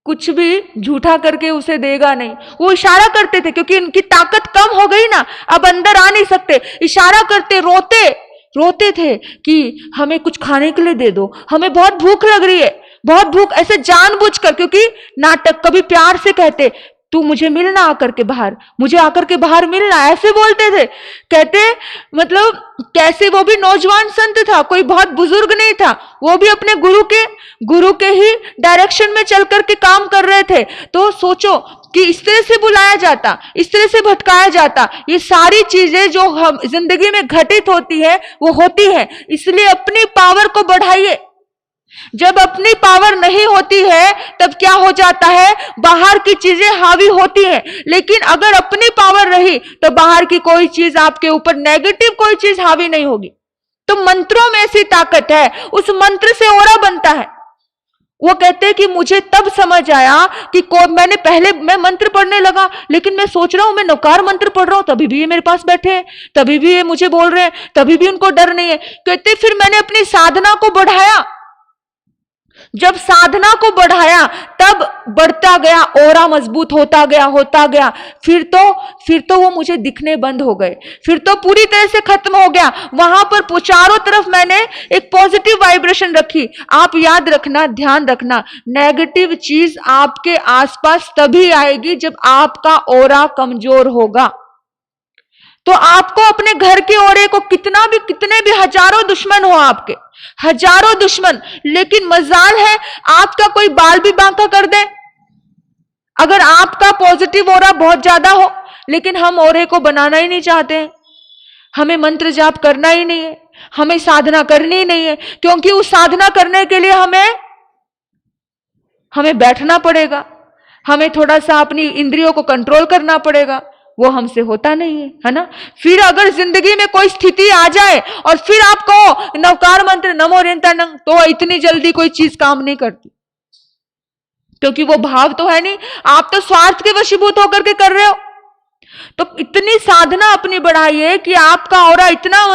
कुछ भी झूठा करके उसे देगा नहीं। वो इशारा करते थे, क्योंकि उनकी ताकत कम हो गई ना, अब अंदर आ नहीं सकते, इशारा करते, रोते थे कि हमें कुछ खाने के लिए दे दो, हमें बहुत भूख लग रही है, बहुत भूख, ऐसे जानबूझकर। क्योंकि नाटक, कभी प्यार से कहते तू मुझे मिलना आकर के बाहर, मुझे आकर के बाहर मिलना, ऐसे बोलते थे। कहते मतलब कैसे, वो भी नौजवान संत था, कोई बहुत बुजुर्ग नहीं था, वो भी अपने गुरु के ही डायरेक्शन में चल करके काम कर रहे थे। तो सोचो कि इस तरह से बुलाया जाता, इस तरह से भटकाया जाता। ये सारी चीजें जो हम जिंदगी में घटित होती है, वो होती है। इसलिए अपनी पावर को बढ़ाइए। जब अपनी पावर नहीं होती है तब क्या हो जाता है? बाहर की चीजें हावी होती हैं। लेकिन अगर अपनी पावर रही तो बाहर की कोई चीज आपके ऊपर, नेगेटिव कोई चीज हावी नहीं होगी। तो मंत्रों में ऐसी ताकत है, उस मंत्र से ऑरा बनता है। वो कहते हैं कि मुझे तब समझ आया कि मैंने पहले मैं मंत्र पढ़ने लगा, लेकिन मैं सोच रहा हूं मैं नवकार मंत्र पढ़ रहा हूं, तभी भी ये मेरे पास बैठे हैं, तभी भी ये मुझे बोल रहे हैं, तभी भी उनको डर नहीं है। कहते फिर मैंने अपनी साधना को बढ़ाया, जब साधना को बढ़ाया तब बढ़ता गया, ऑरा मजबूत होता गया। फिर तो वो मुझे दिखने बंद हो गए, फिर तो पूरी तरह से खत्म हो गया। वहां पर चारों तरफ मैंने एक पॉजिटिव वाइब्रेशन रखी। आप याद रखना, ध्यान रखना, नेगेटिव चीज आपके आसपास तभी आएगी जब आपका ऑरा कमजोर होगा। तो आपको अपने घर के औरे को कितने भी हजारों दुश्मन हो, आपके हजारों दुश्मन, लेकिन मजाल है आपका कोई बाल भी बांका कर दे, अगर आपका पॉजिटिव ऑरा बहुत ज्यादा हो। लेकिन हम औरे को बनाना ही नहीं चाहते हैं, हमें मंत्र जाप करना ही नहीं है, हमें साधना करनी ही नहीं है, क्योंकि उस साधना करने के लिए हमें बैठना पड़ेगा, हमें थोड़ा सा अपनी इंद्रियों को कंट्रोल करना पड़ेगा। वो हमसे होता नहीं है ना। फिर अगर जिंदगी में कोई स्थिति आ जाए और फिर आपको नवकार मंत्र नमो रेंतानंग, तो इतनी जल्दी कोई चीज काम नहीं करती, क्योंकि वो भाव तो है नहीं, आप तो स्वार्थ के वशीभूत होकर के कर रहे हो। तो इतनी साधना अपनी बढ़ाइए कि आपका ऑरा इतना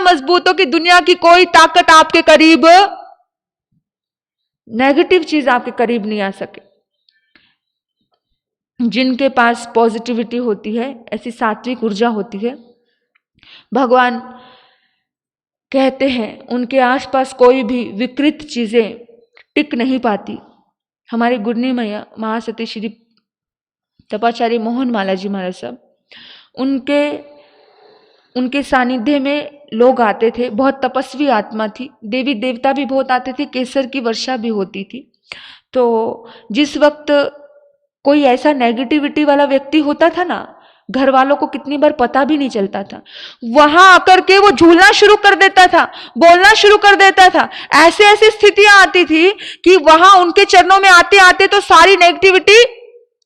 मजबूत हो कि दुनिया की कोई ताकत आपके करीब, नेगेटिव चीज आपके करीब नहीं आ सके। जिनके पास पॉजिटिविटी होती है, ऐसी सात्विक ऊर्जा होती है, भगवान कहते हैं उनके आसपास कोई भी विकृत चीजें टिक नहीं पाती। हमारे गुरनी मैया महासती श्री तपाचार्य मोहन माला जी महाराज साहब, उनके सानिध्य में लोग आते थे, बहुत तपस्वी आत्मा थी, देवी देवता भी बहुत आते थे, केसर की वर्षा भी होती थी। तो जिस वक्त कोई ऐसा नेगेटिविटी वाला व्यक्ति होता था ना, घर वालों को कितनी बार पता भी नहीं चलता था, वहां आकर के वो झूलना शुरू कर देता था, बोलना शुरू कर देता था। ऐसी स्थितियां आती थी कि वहां उनके चरणों में आते आते तो सारी नेगेटिविटी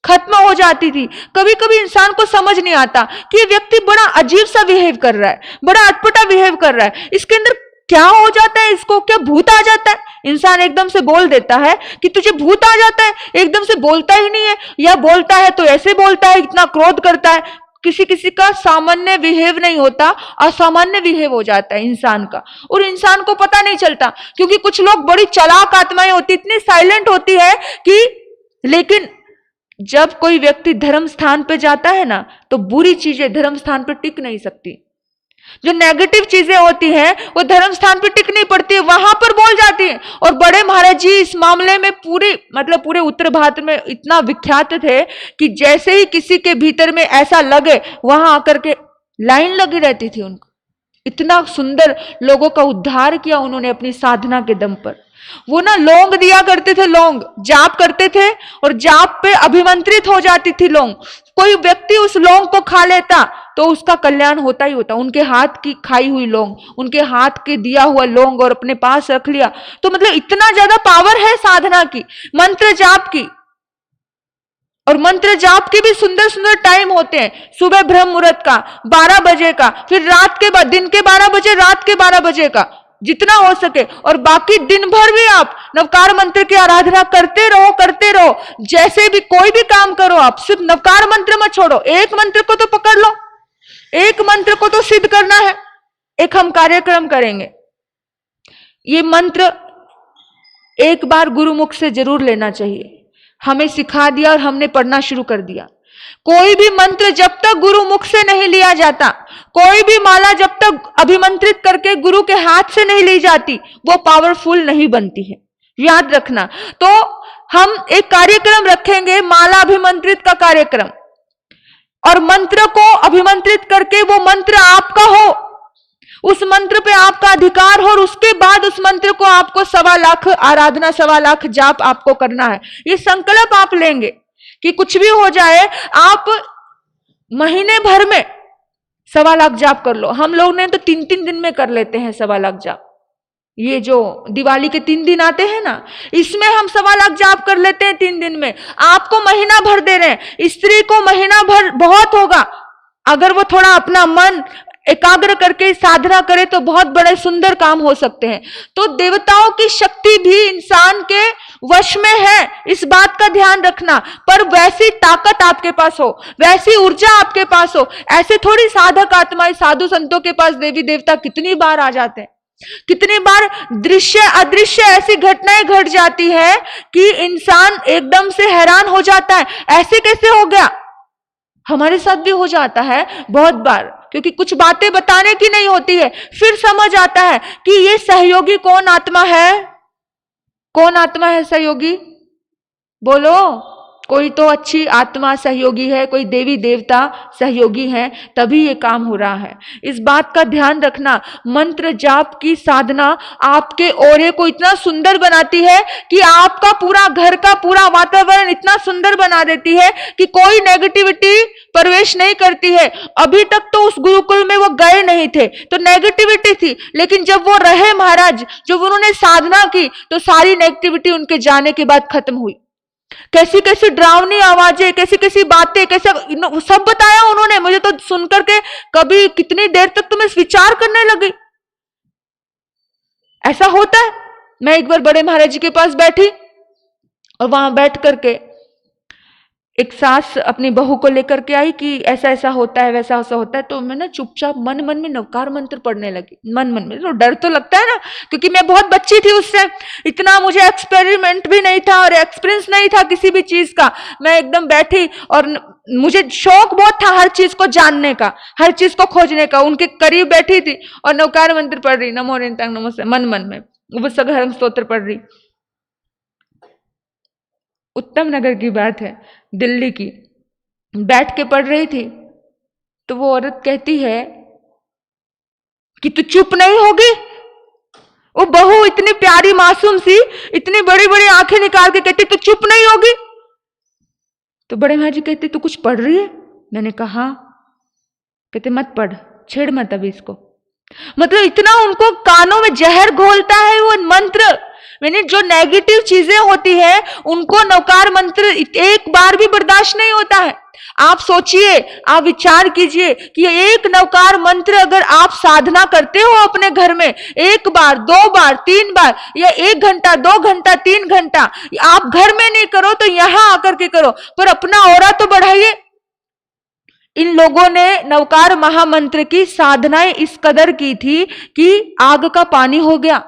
खत्म हो जाती थी। कभी कभी इंसान को समझ नहीं आता कि ये व्यक्ति बड़ा अजीब सा बिहेव कर रहा है, बड़ा अटपटा बिहेव कर रहा है, इसके अंदर क्या हो जाता है, इसको क्या भूत आ जाता है। इंसान एकदम से बोल देता है कि तुझे भूत आ जाता है, एकदम से बोलता ही नहीं है, या बोलता है तो ऐसे बोलता है, इतना क्रोध करता है। किसी का सामान्य बिहेव नहीं होता, असामान्य बिहेव हो जाता है इंसान का, और इंसान को पता नहीं चलता, क्योंकि कुछ लोग बड़ी चालाक आत्माएं होती, इतनी साइलेंट होती है कि, लेकिन जब कोई व्यक्ति धर्म स्थान पे जाता है ना, तो बुरी चीजें धर्म स्थान पे टिक नहीं सकती। जो नेगेटिव चीजें होती हैं वो धर्म स्थान पर टिक नहीं पड़ती है, वहां पर बोल जाती है। और बड़े महाराज जी इस मामले में पूरे उत्तर भारत में इतना विख्यात थे कि जैसे ही किसी के भीतर में ऐसा लगे, वहां आकर के लाइन लगी रहती थी उनको। इतना सुंदर लोगों का उद्धार किया उन्होंने अपनी साधना के दम पर। वो ना लौंग दिया करते थे, लौंग जाप करते थे और जाप पे अभिमंत्रित हो जाती थी लौंग। कोई व्यक्ति उस लौंग को खा लेता तो उसका कल्याण होता ही होता। उनके हाथ की खाई हुई लौंग, उनके हाथ के दिया हुआ लौंग और अपने पास रख लिया, तो मतलब इतना ज्यादा पावर है साधना की, मंत्र जाप की। और मंत्र जाप के भी सुंदर सुंदर टाइम होते हैं, सुबह ब्रह्म मुहूर्त का 12 बजे का, फिर रात के बाद दिन के 12 बजे, रात के 12 बजे का, जितना हो सके। और बाकी दिन भर भी आप नवकार मंत्र की आराधना करते रहो। जैसे भी कोई भी काम करो, आप सिर्फ नवकार मंत्र मत छोड़ो, एक मंत्र को तो पकड़ लो, एक मंत्र को तो सिद्ध करना है। एक हम कार्यक्रम करेंगे, ये मंत्र एक बार गुरुमुख से जरूर लेना चाहिए। हमें सिखा दिया और हमने पढ़ना शुरू कर दिया। कोई भी मंत्र जब तक गुरु मुख से नहीं लिया जाता, कोई भी माला जब तक अभिमंत्रित करके गुरु के हाथ से नहीं ली जाती, वो पावरफुल नहीं बनती है, याद रखना। तो हम एक कार्यक्रम रखेंगे, माला अभिमंत्रित का कार्यक्रम, और मंत्र को अभिमंत्रित करके वो मंत्र आपका हो, उस मंत्र पे आपका अधिकार हो, और उसके बाद उस मंत्र को आपको 1.25 लाख आराधना, 1.25 लाख जाप आपको करना है। ये संकल्प आप लेंगे कि कुछ भी हो जाए, आप महीने भर में 1.25 लाख जाप कर लो। हम लोग ने तो 3-3 दिन में कर लेते हैं 1.25 लाख जाप। ये जो दिवाली के 3 दिन आते हैं ना, इसमें हम 1.25 लाख जाप कर लेते हैं 3 दिन में। आपको महीना भर दे रहे हैं, स्त्री को महीना भर बहुत होगा। अगर वो थोड़ा अपना मन एकाग्र करके साधना करे तो बहुत बड़े सुंदर काम हो सकते हैं। तो देवताओं की शक्ति भी इंसान के वश में है, इस बात का ध्यान रखना। पर वैसी ताकत आपके पास हो, वैसी ऊर्जा आपके पास हो, ऐसे थोड़ी साधक आत्माएं साधु संतों के पास देवी देवता कितनी बार आ जाते हैं, कितनी बार दृश्य अदृश्य ऐसी घटनाएं घट जाती है कि इंसान एकदम से हैरान हो जाता है, ऐसे कैसे हो गया। हमारे साथ भी हो जाता है बहुत बार, क्योंकि कुछ बातें बताने की नहीं होती है, फिर समझ आता है कि ये सहयोगी कौन आत्मा है। कौन आत्मा है सहयोगी, बोलो। कोई तो अच्छी आत्मा सहयोगी है, कोई देवी देवता सहयोगी है, तभी ये काम हो रहा है। इस बात का ध्यान रखना। मंत्र जाप की साधना आपके ओरे को इतना सुंदर बनाती है कि आपका पूरा घर का पूरा वातावरण इतना सुंदर बना देती है कि कोई नेगेटिविटी प्रवेश नहीं करती है। अभी तक तो उस गुरुकुल में वो गए नहीं थे तो नेगेटिविटी थी, लेकिन जब वो रहे महाराज, जब उन्होंने साधना की तो सारी नेगेटिविटी उनके जाने के बाद खत्म हुई। कैसी कैसी डरावनी आवाजें, कैसी कैसी बातें, कैसे सब बताया उन्होंने मुझे। तो सुनकर के कभी कितनी देर तक तो मैं विचार करने लगी, ऐसा होता है। मैं एक बार बड़े महाराज जी के पास बैठी और वहां बैठ करके एक सास अपनी बहू को लेकर के आई कि ऐसा ऐसा होता है, वैसा ऐसा होता है। तो मैं ना चुपचाप मन मन में नवकार मंत्र पढ़ने लगी। मन मन में तो डर तो लगता है ना, क्योंकि मैं बहुत बच्ची थी उससे, इतना मुझे एक्सपेरिमेंट भी नहीं था और एक्सपीरियंस नहीं था किसी भी चीज का। मैं एकदम बैठी और मुझे शौक बहुत था हर चीज को जानने का, हर चीज को खोजने का। उनके करीब बैठी थी और नवकार मंत्र पढ़ रही, नमो निरंतर नमस्ते, मन मन में वो सगहरम स्तोत्र पढ़ रही। उत्तम नगर की बात है, दिल्ली की, बैठ के पढ़ रही थी तो वो औरत कहती है कि तू चुप नहीं होगी। वो बहू इतनी प्यारी मासूम सी, इतनी बड़ी बड़ी आंखें निकाल के कहती तू चुप नहीं होगी। तो बड़े महाराज जी कहते तू कुछ पढ़ रही है। मैंने कहा। कहते मत पढ़, छेड़ मत अभी इसको। मतलब इतना उनको कानों में जहर घोलता है वो मंत्र। मैंने जो नेगेटिव चीजें होती है उनको नवकार मंत्र एक बार भी बर्दाश्त नहीं होता है। आप सोचिए, आप विचार कीजिए कि एक नवकार मंत्र अगर आप साधना करते हो अपने घर में, एक बार, दो बार, तीन बार, या 1 घंटा, 2 घंटा, 3 घंटा, आप घर में नहीं करो तो यहां आकर के करो, पर अपना औरा तो बढ़ाइए। इन लोगों ने नवकार महामंत्र की साधनाएं इस कदर की थी कि आग का पानी हो गया।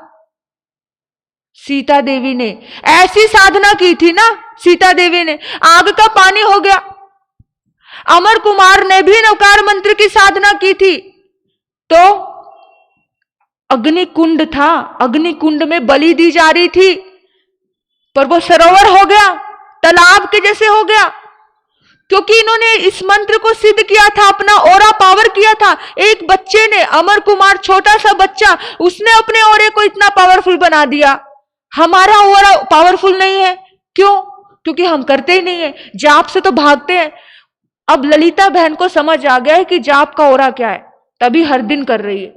सीता देवी ने ऐसी साधना की थी ना, सीता देवी ने, आग का पानी हो गया। अमर कुमार ने भी नवकार मंत्र की साधना की थी तो अग्नि कुंड था, अग्नि कुंड में बलि दी जा रही थी, पर वो सरोवर हो गया, तालाब के जैसे हो गया, क्योंकि इन्होंने इस मंत्र को सिद्ध किया था, अपना ओरा पावर किया था। एक बच्चे ने, अमर कुमार छोटा सा बच्चा, उसने अपने ओरे को इतना पावरफुल बना दिया। हमारा ओरा पावरफुल नहीं है, क्यों? क्योंकि हम करते ही नहीं है, जाप से तो भागते हैं। अब ललिता बहन को समझ आ गया है कि जाप का ओरा क्या है, तभी हर दिन कर रही है।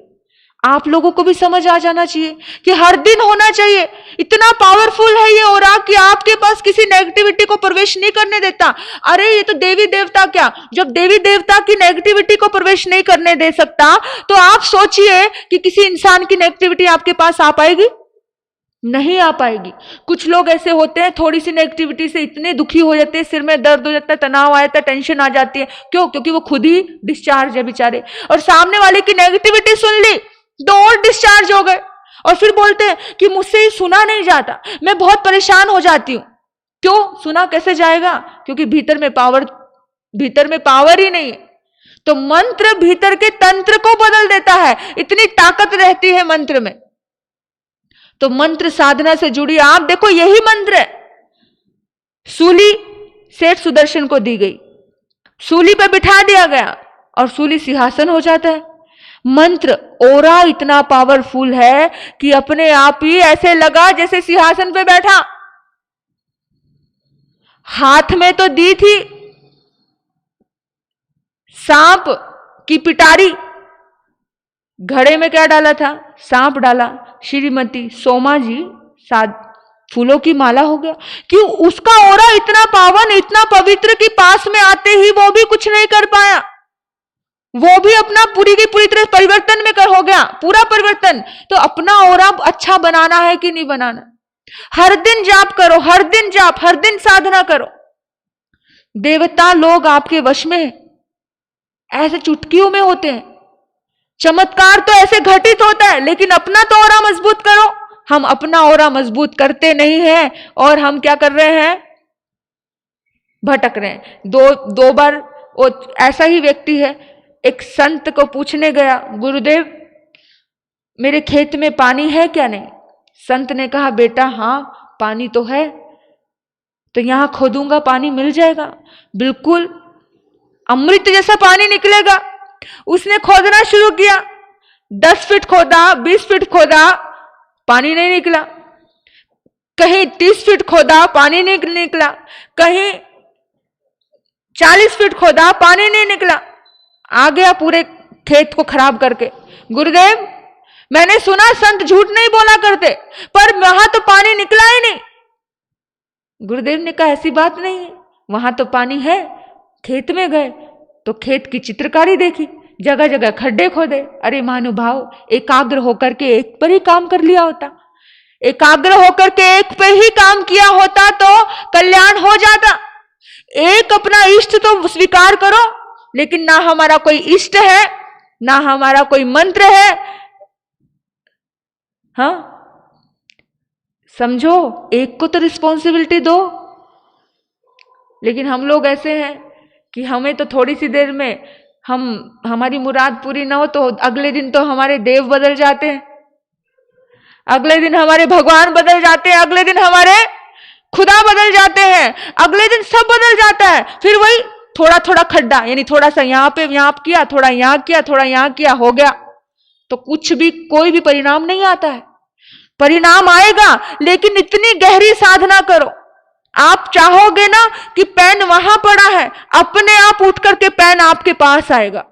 आप लोगों को भी समझ आ जाना चाहिए कि हर दिन होना चाहिए। इतना पावरफुल है ये ओरा कि आपके पास किसी नेगेटिविटी को प्रवेश नहीं करने देता। अरे ये तो देवी देवता क्या, जब देवी देवता की नेगेटिविटी को प्रवेश नहीं करने दे सकता तो आप सोचिए कि किसी इंसान की नेगेटिविटी आपके पास आ पाएगी? नहीं आ पाएगी। कुछ लोग ऐसे होते हैं, थोड़ी सी नेगेटिविटी से इतने दुखी हो जाते हैं, सिर में दर्द हो जाता है, तनाव आ जाता है, टेंशन आ जाती है। क्यों? क्योंकि वो खुद ही डिस्चार्ज है बेचारे, और सामने वाले की नेगेटिविटी सुन ली तो और डिस्चार्ज हो गए, और फिर बोलते हैं कि मुझसे ही सुना नहीं जाता, मैं बहुत परेशान हो जाती हूं। क्यों? सुना कैसे जाएगा? क्योंकि भीतर में पावर ही नहीं है। तो मंत्र भीतर के तंत्र को बदल देता है, इतनी ताकत रहती है मंत्र में। तो मंत्र साधना से जुड़ी, आप देखो यही मंत्र है। सूली सेठ सुदर्शन को दी गई, सूली पे बिठा दिया गया और सूली सिंहासन हो जाता है। मंत्र ओरा इतना पावरफुल है कि अपने आप ही ऐसे लगा जैसे सिंहासन पे बैठा। हाथ में तो दी थी सांप की पिटारी, घड़े में क्या डाला था? सांप डाला। श्रीमती सोमा जी साथ फूलों की माला हो गया। क्यों? उसका ओरा इतना पावन, इतना पवित्र कि पास में आते ही वो भी कुछ नहीं कर पाया। वो भी अपना पूरी की पूरी तरह परिवर्तन में हो गया, पूरा परिवर्तन। तो अपना ऑरा अच्छा बनाना है कि नहीं बनाना? हर दिन जाप करो, हर दिन जाप, हर दिन साधना करो। देवता लोग आपके वश में है, ऐसे चुटकियों में होते हैं। चमत्कार तो ऐसे घटित होता है, लेकिन अपना तो ऑरा मजबूत करो। हम अपना ऑरा मजबूत करते नहीं हैं और हम क्या कर रहे हैं? भटक रहे हैं। दो बार वो ऐसा ही व्यक्ति है, एक संत को पूछने गया, गुरुदेव मेरे खेत में पानी है क्या? नहीं। संत ने कहा, बेटा हाँ पानी तो है, तो यहां खोदूंगा पानी मिल जाएगा, बिल्कुल अमृत जैसा पानी निकलेगा। उसने खोदना शुरू किया, 10 फीट खोदा, 20 फीट खोदा, पानी नहीं निकला। कहीं 30 फीट खोदा, पानी नहीं निकला। कहीं 40 फीट खोदा, पानी नहीं निकला। आ गया पूरे खेत को खराब करके। गुरुदेव मैंने सुना संत झूठ नहीं बोला करते, पर वहां तो पानी निकला ही नहीं। गुरुदेव ने कहा, ऐसी बात नहीं है, वहां तो पानी है। खेत में गए तो खेत की चित्रकारी देखी, जगह जगह खड्डे खोदे। अरे महानुभाव, एकाग्र होकर के एक पर ही काम कर लिया होता, एकाग्र होकर के एक पे ही काम किया होता तो कल्याण हो जाता। एक अपना इष्ट तो स्वीकार करो, लेकिन ना हमारा कोई इष्ट है, ना हमारा कोई मंत्र है। हाँ समझो, एक को तो रिस्पॉन्सिबिलिटी दो। लेकिन हम लोग ऐसे हैं कि हमें तो थोड़ी सी देर में हमारी मुराद पूरी ना हो तो अगले दिन तो हमारे देव बदल जाते हैं, अगले दिन हमारे भगवान बदल जाते हैं, अगले दिन हमारे खुदा बदल जाते हैं, अगले दिन सब बदल जाता है। फिर वही थोड़ा थोड़ा खड्डा, यानी थोड़ा सा यहाँ पे यहाँ किया, थोड़ा यहाँ किया, थोड़ा यहाँ किया, हो गया। तो कुछ भी, कोई भी परिणाम नहीं आता है। परिणाम आएगा, लेकिन इतनी गहरी साधना करो। आप चाहोगे ना कि पेन वहां पड़ा है, अपने आप उठ करके पेन आपके पास आएगा।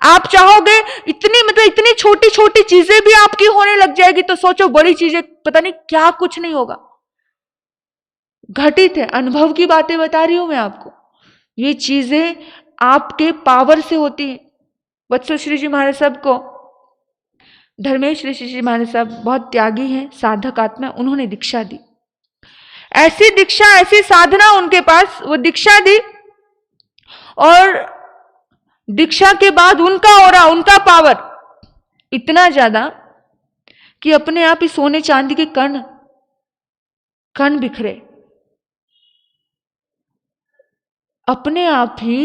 आप चाहोगे इतनी छोटी छोटी चीजें भी आपकी होने लग जाएगी, तो सोचो बड़ी चीजें पता नहीं क्या कुछ नहीं होगा। घटित है, अनुभव की बातें बता रही हूं मैं आपको। ये चीजें आपके पावर से होती है। वत्सल श्री जी महाराज साहब को, धर्मेश श्री जी महाराज साहब बहुत त्यागी हैं, साधक आत्मा, उन्होंने दीक्षा दी। ऐसी दीक्षा, ऐसी साधना उनके पास, वो दीक्षा दी और दीक्षा के बाद उनका ऑरा, उनका पावर इतना ज्यादा कि अपने आप ही सोने चांदी के कण बिखरे, अपने आप ही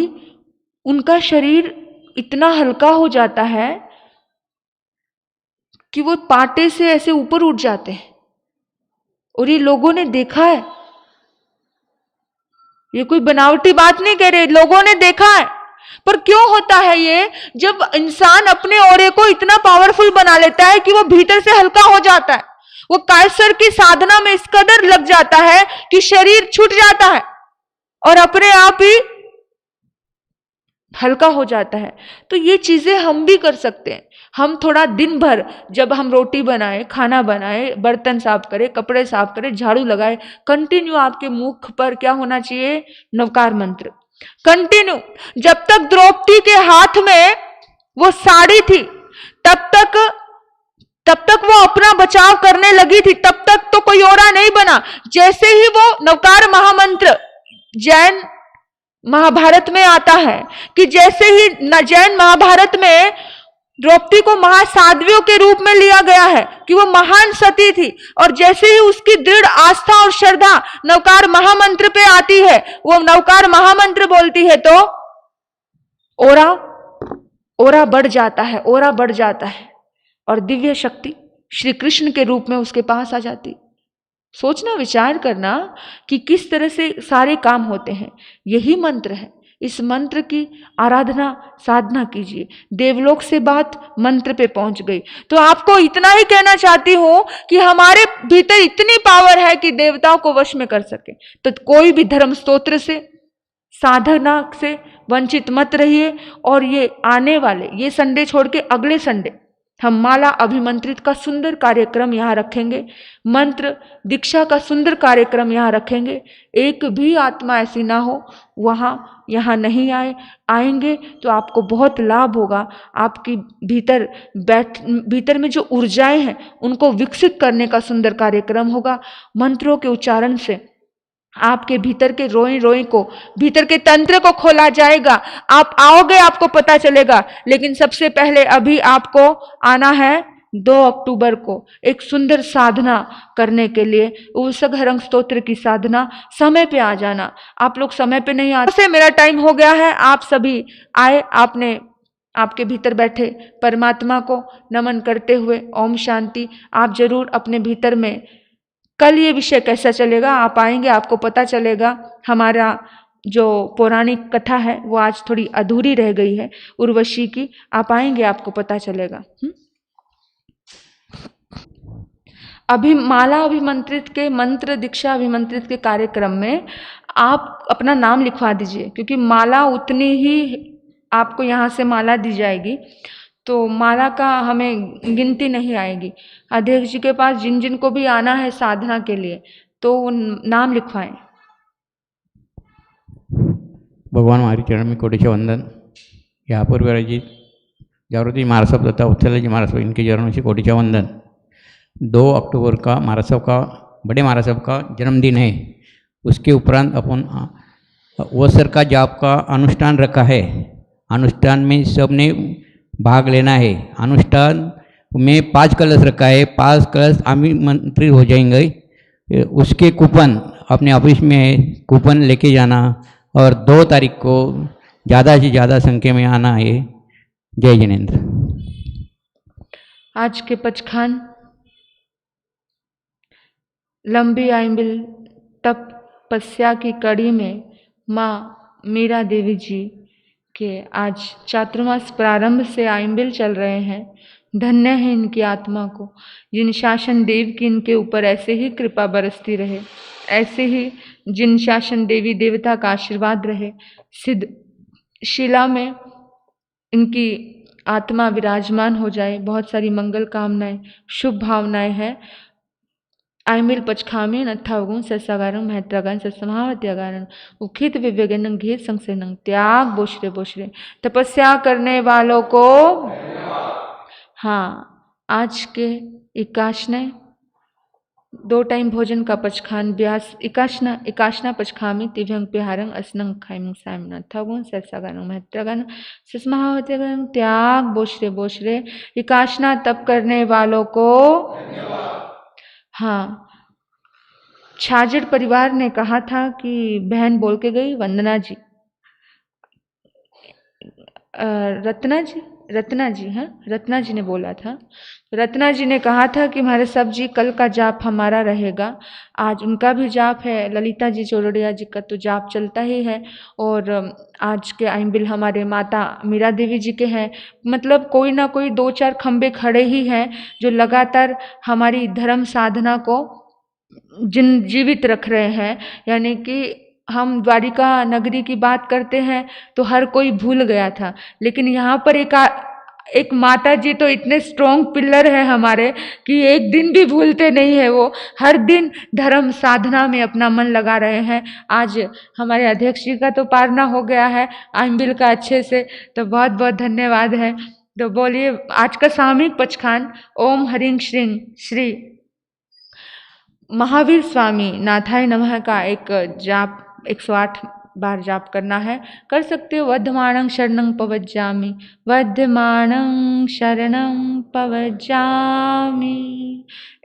उनका शरीर इतना हल्का हो जाता है कि वो पाटे से ऐसे ऊपर उठ जाते हैं। और ये लोगों ने देखा है, ये कोई बनावटी बात नहीं कह रहे, लोगों ने देखा है। पर क्यों होता है ये? जब इंसान अपने ऑरे को इतना पावरफुल बना लेता है कि वो भीतर से हल्का हो जाता है, वो कायसर की साधना में इस कदर लग जाता है कि शरीर छूट जाता है और अपने आप ही हल्का हो जाता है। तो ये चीजें हम भी कर सकते हैं। हम थोड़ा दिन भर, जब हम रोटी बनाए, खाना बनाए, बर्तन साफ करें, कपड़े साफ करें, झाड़ू लगाए, कंटिन्यू आपके मुख पर क्या होना चाहिए? नवकार मंत्र कंटिन्यू। जब तक द्रौपदी के हाथ में वो साड़ी थी, तब तक वो अपना बचाव करने लगी थी, तब तक तो कोई ऑरा नहीं बना। जैसे ही वो नवकार महामंत्र जैन महाभारत में आता है कि जैसे ही जैन महाभारत में द्रौपदी को महासाध्वियों के रूप में लिया गया है कि वो महान सती थी, और जैसे ही उसकी दृढ़ आस्था और श्रद्धा नवकार महामंत्र पे आती है, वो नवकार महामंत्र बोलती है, तो ओरा बढ़ जाता है, ओरा बढ़ जाता है और दिव्य शक्ति श्री कृष्ण के रूप में उसके पास आ जाती। सोचना, विचार करना कि किस तरह से सारे काम होते हैं। यही मंत्र है। इस मंत्र की आराधना, साधना कीजिए। देवलोक से बात मंत्र पे पहुंच गई। तो आपको इतना ही कहना चाहती हूं कि हमारे भीतर इतनी पावर है कि देवताओं को वश में कर सके। तो कोई भी धर्म स्तोत्र से, साधना से वंचित मत रहिए। और ये आने वाले, ये संडे छोड़ के अगले संडे हम माला अभिमंत्रित का सुंदर कार्यक्रम यहाँ रखेंगे, मंत्र दीक्षा का सुंदर कार्यक्रम यहाँ रखेंगे। एक भी आत्मा ऐसी ना हो वहाँ यहाँ नहीं आएंगे तो आपको बहुत लाभ होगा। आपकी भीतर में जो ऊर्जाएं हैं उनको विकसित करने का सुंदर कार्यक्रम होगा। मंत्रों के उच्चारण से आपके भीतर के रोए रोए को, भीतर के तंत्र को खोला जाएगा। आप आओगे आपको पता चलेगा। लेकिन सबसे पहले अभी आपको आना है 2 अक्टूबर को एक सुंदर साधना करने के लिए, उषघरंग स्तोत्र की साधना। समय पे आ जाना। आप लोग समय पे नहीं आते। मेरा टाइम हो गया है। आप सभी आए, आपने आपके भीतर बैठे परमात्मा को नमन करते हुए ओम शांति। आप जरूर अपने भीतर में, कल ये विषय कैसा चलेगा आप आएंगे आपको पता चलेगा। हमारा जो पौराणिक कथा है वो आज थोड़ी अधूरी रह गई है उर्वशी की। आप आएंगे आपको पता चलेगा। अभी माला अभिमंत्रित के, मंत्र दीक्षा अभिमंत्रित के कार्यक्रम में आप अपना नाम लिखवा दीजिए, क्योंकि माला उतनी ही आपको यहाँ से माला दी जाएगी तो माला का हमें गिनती नहीं आएगी। अध्यक्ष जी के पास जिन जिन को भी आना है साधना के लिए तो नाम लिखवाएं। भगवान हमारे चरण में कोटि वंदन। यहाँ पर विराजित जागृति महाराज साहब तथा उत्सला जी महाराज साहब, इनके चरणों से कोटि वंदन। 2 अक्टूबर का महाराज साहब का, बड़े महाराज साहब का जन्मदिन है। उसके उपरांत अपन वसर का जाप का अनुष्ठान रखा है। अनुष्ठान में सबने भाग लेना है। अनुष्ठान में 5 कलश रखा है। 5 कलश आमंत्रित हो जाएंगे। उसके कूपन अपने ऑफिस में है, कूपन लेके जाना और 2 तारीख को ज़्यादा से ज़्यादा संख्या में आना है। जय जिनेन्द्र। आज के पचखान लंबी आइंबिल तपस्या की कड़ी में माँ मीरा देवी जी के आज चातुर्मास प्रारंभ से आइंबिल चल रहे हैं। धन्य है इनकी आत्मा को, जिन शासन देव की इनके ऊपर ऐसे ही कृपा बरसती रहे, ऐसे ही जिन शासन देवी देवता का आशीर्वाद रहे। सिद्ध शिला में इनकी आत्मा विराजमान हो जाए। बहुत सारी मंगल कामनाएं, शुभ भावनाएं हैं। आइमिल पचखामी नत्थावगुण सत्सागारं महत्रागान सत्समावत्यागारं उखित विवेगनं घेत संसेनं त्याग बोशरे बोशरे। तपस्या करने वालों को हाँ, आज के एकाशने 2 टाइम भोजन का पचखान व्यास एकाशना पचखामी तिभ्यंग पिहारंग असनंग खाइमंग साइमन नत्थावगुण सत्सागारं महत्रागान सत्समावत्यागारं त्याग बोशरे बोशरे। एकाशना तप करने वालों को हाँ। छाजड़ परिवार ने कहा था कि बहन बोल के गई, वंदना जी, रत्ना जी हाँ, रत्ना जी ने बोला था। रत्ना जी ने कहा था कि हमारे सब जी कल का जाप हमारा रहेगा। आज उनका भी जाप है। ललिता जी चौरड़िया जी का तो जाप चलता ही है। और आज के आइंबिल हमारे माता मीरा देवी जी के हैं। मतलब कोई ना कोई 2-4 खंबे खड़े ही हैं जो लगातार हमारी धर्म साधना को जीवित रख रहे हैं। यानी कि हम द्वारिका नगरी की बात करते हैं तो हर कोई भूल गया था, लेकिन यहाँ पर एक माता जी तो इतने स्ट्रॉन्ग पिलर है हमारे कि एक दिन भी भूलते नहीं है। वो हर दिन धर्म साधना में अपना मन लगा रहे हैं। आज हमारे अध्यक्ष जी का तो पारना हो गया है आइंबिल का अच्छे से, तो बहुत बहुत धन्यवाद है। तो बोलिए आज का सामूहिक पचखान ओम हरिं श्रीं श्री महावीर स्वामी नाथाय नमः का एक जाप 108 बार जाप करना है। कर सकते हो। वर्धमानं शरणं पवज्जामि, वर्धमानं शरणं पवज्जामि।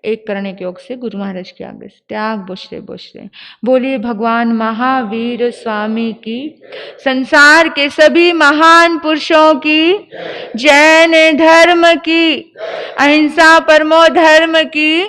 एक करने के योग से गुरु महाराज के आगे से त्याग बोशरे बोशरे। बोलिए भगवान महावीर स्वामी की, संसार के सभी महान पुरुषों की, जैन धर्म की, अहिंसा परमो धर्म की,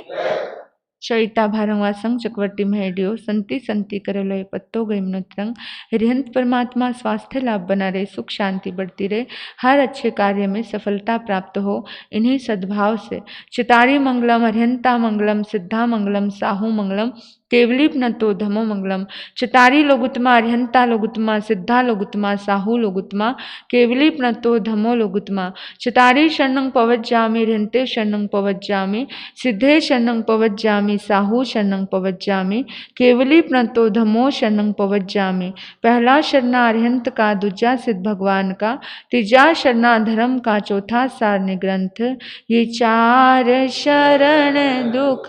चैता भारंगवासंग चक्रवर्ती महेडियो संति संति करलय पत्तो गई मनुत्रंग। हरिहंत परमात्मा स्वास्थ्य लाभ बना रहे, सुख शांति बढ़ती रहे, हर अच्छे कार्य में सफलता प्राप्त हो। इन्हीं सद्भाव से चितारी मंगलम, हरिहंता मंगलम, सिद्धा मंगलम, साहू मंगलम, केवली प्नतो धमो मंगलम। चतारी लोगुत्मा अर्हंता लोगुत्मा सिद्धा लोगुत्मा साहू लोगुत्मा केवली प्नतो धमो लोगुत्मा। चतारी शरणं पवज्जामि अर्हंते शरणं पवज्जामि सिद्धे शरणं पवज्जामि साहू शरणं पवज्जामि केवली प्नतो धमो शरणं पवज्जामि। पहला शरणा अर्हंत का, दूजा सिद्ध भगवान का, तीजा शरणा धर्म का, चौथा सारणी ग्रंथ। ये चार शरण दुख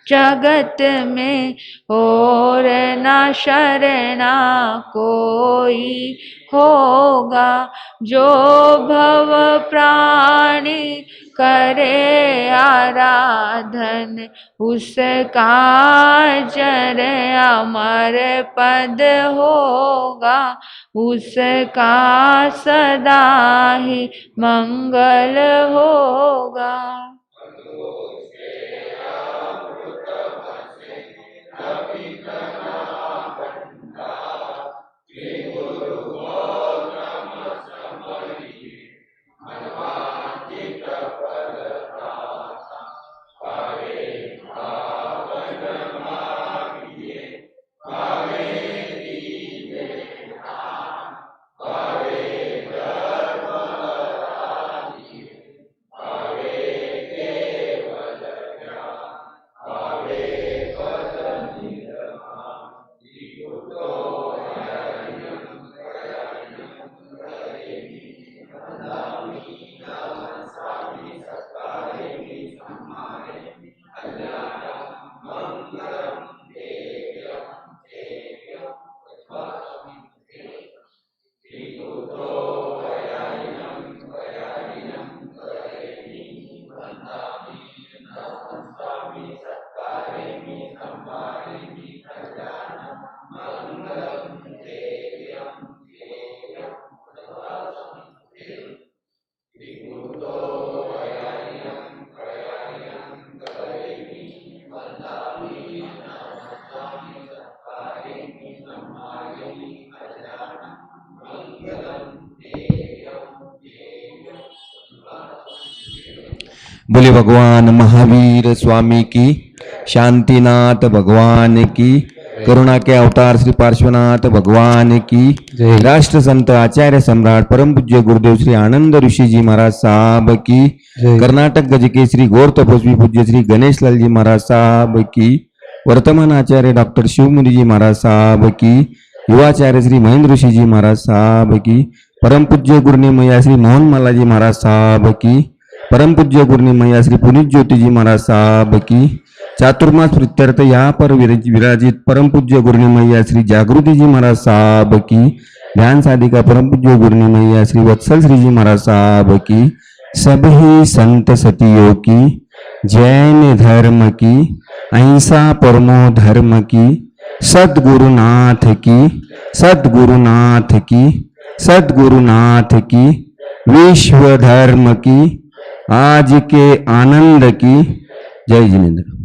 जगत में और न शरणा कोई होगा। जो भव प्राणी करे आराधन उसका जर अमर पद होगा। उसका सदा ही मंगल होगा। बोले भगवान महावीर स्वामी की, शांतिनाथ भगवान की, करुणा के अवतार श्री पार्श्वनाथ भगवान की, राष्ट्र संत आचार्य सम्राट परम पूज्य गुरुदेव श्री आनंद ऋषि जी महाराज साहब की, कर्नाटक गज के श्री गौर तपस्वी पूज्य श्री गणेश लाल जी महाराज साहब की, वर्तमान आचार्य डॉक्टर शिवमुनि जी महाराज साहब की, युवाचार्य श्री महेंद्र ऋषि जी महाराज साहब की, परम पूज्य गुरुनिमया श्री मोहन माला जी महाराज साहब की, परम पूज्य गुरुनिमया श्री पुनीत ज्योति जी महाराज साहब की, चातुर्मास प्रीत्यर्थ यहाँ पर विराजित परम पूज्य गुरुनिमया श्री जागृति जी महाराज साहब की, ध्यान साधिका परम पूज्य गुरुनिमया श्री वत्सल श्री जी महाराज साहब की, सभी संत सतियों की, जैन धर्म की, अहिंसा परमो धर्म की, सद्गुरुनाथ की, सद्गुरुनाथ की, सद्गुरुनाथ की, विश्व धर्म की, आज के आनंद की। जय जिनेन्द्र।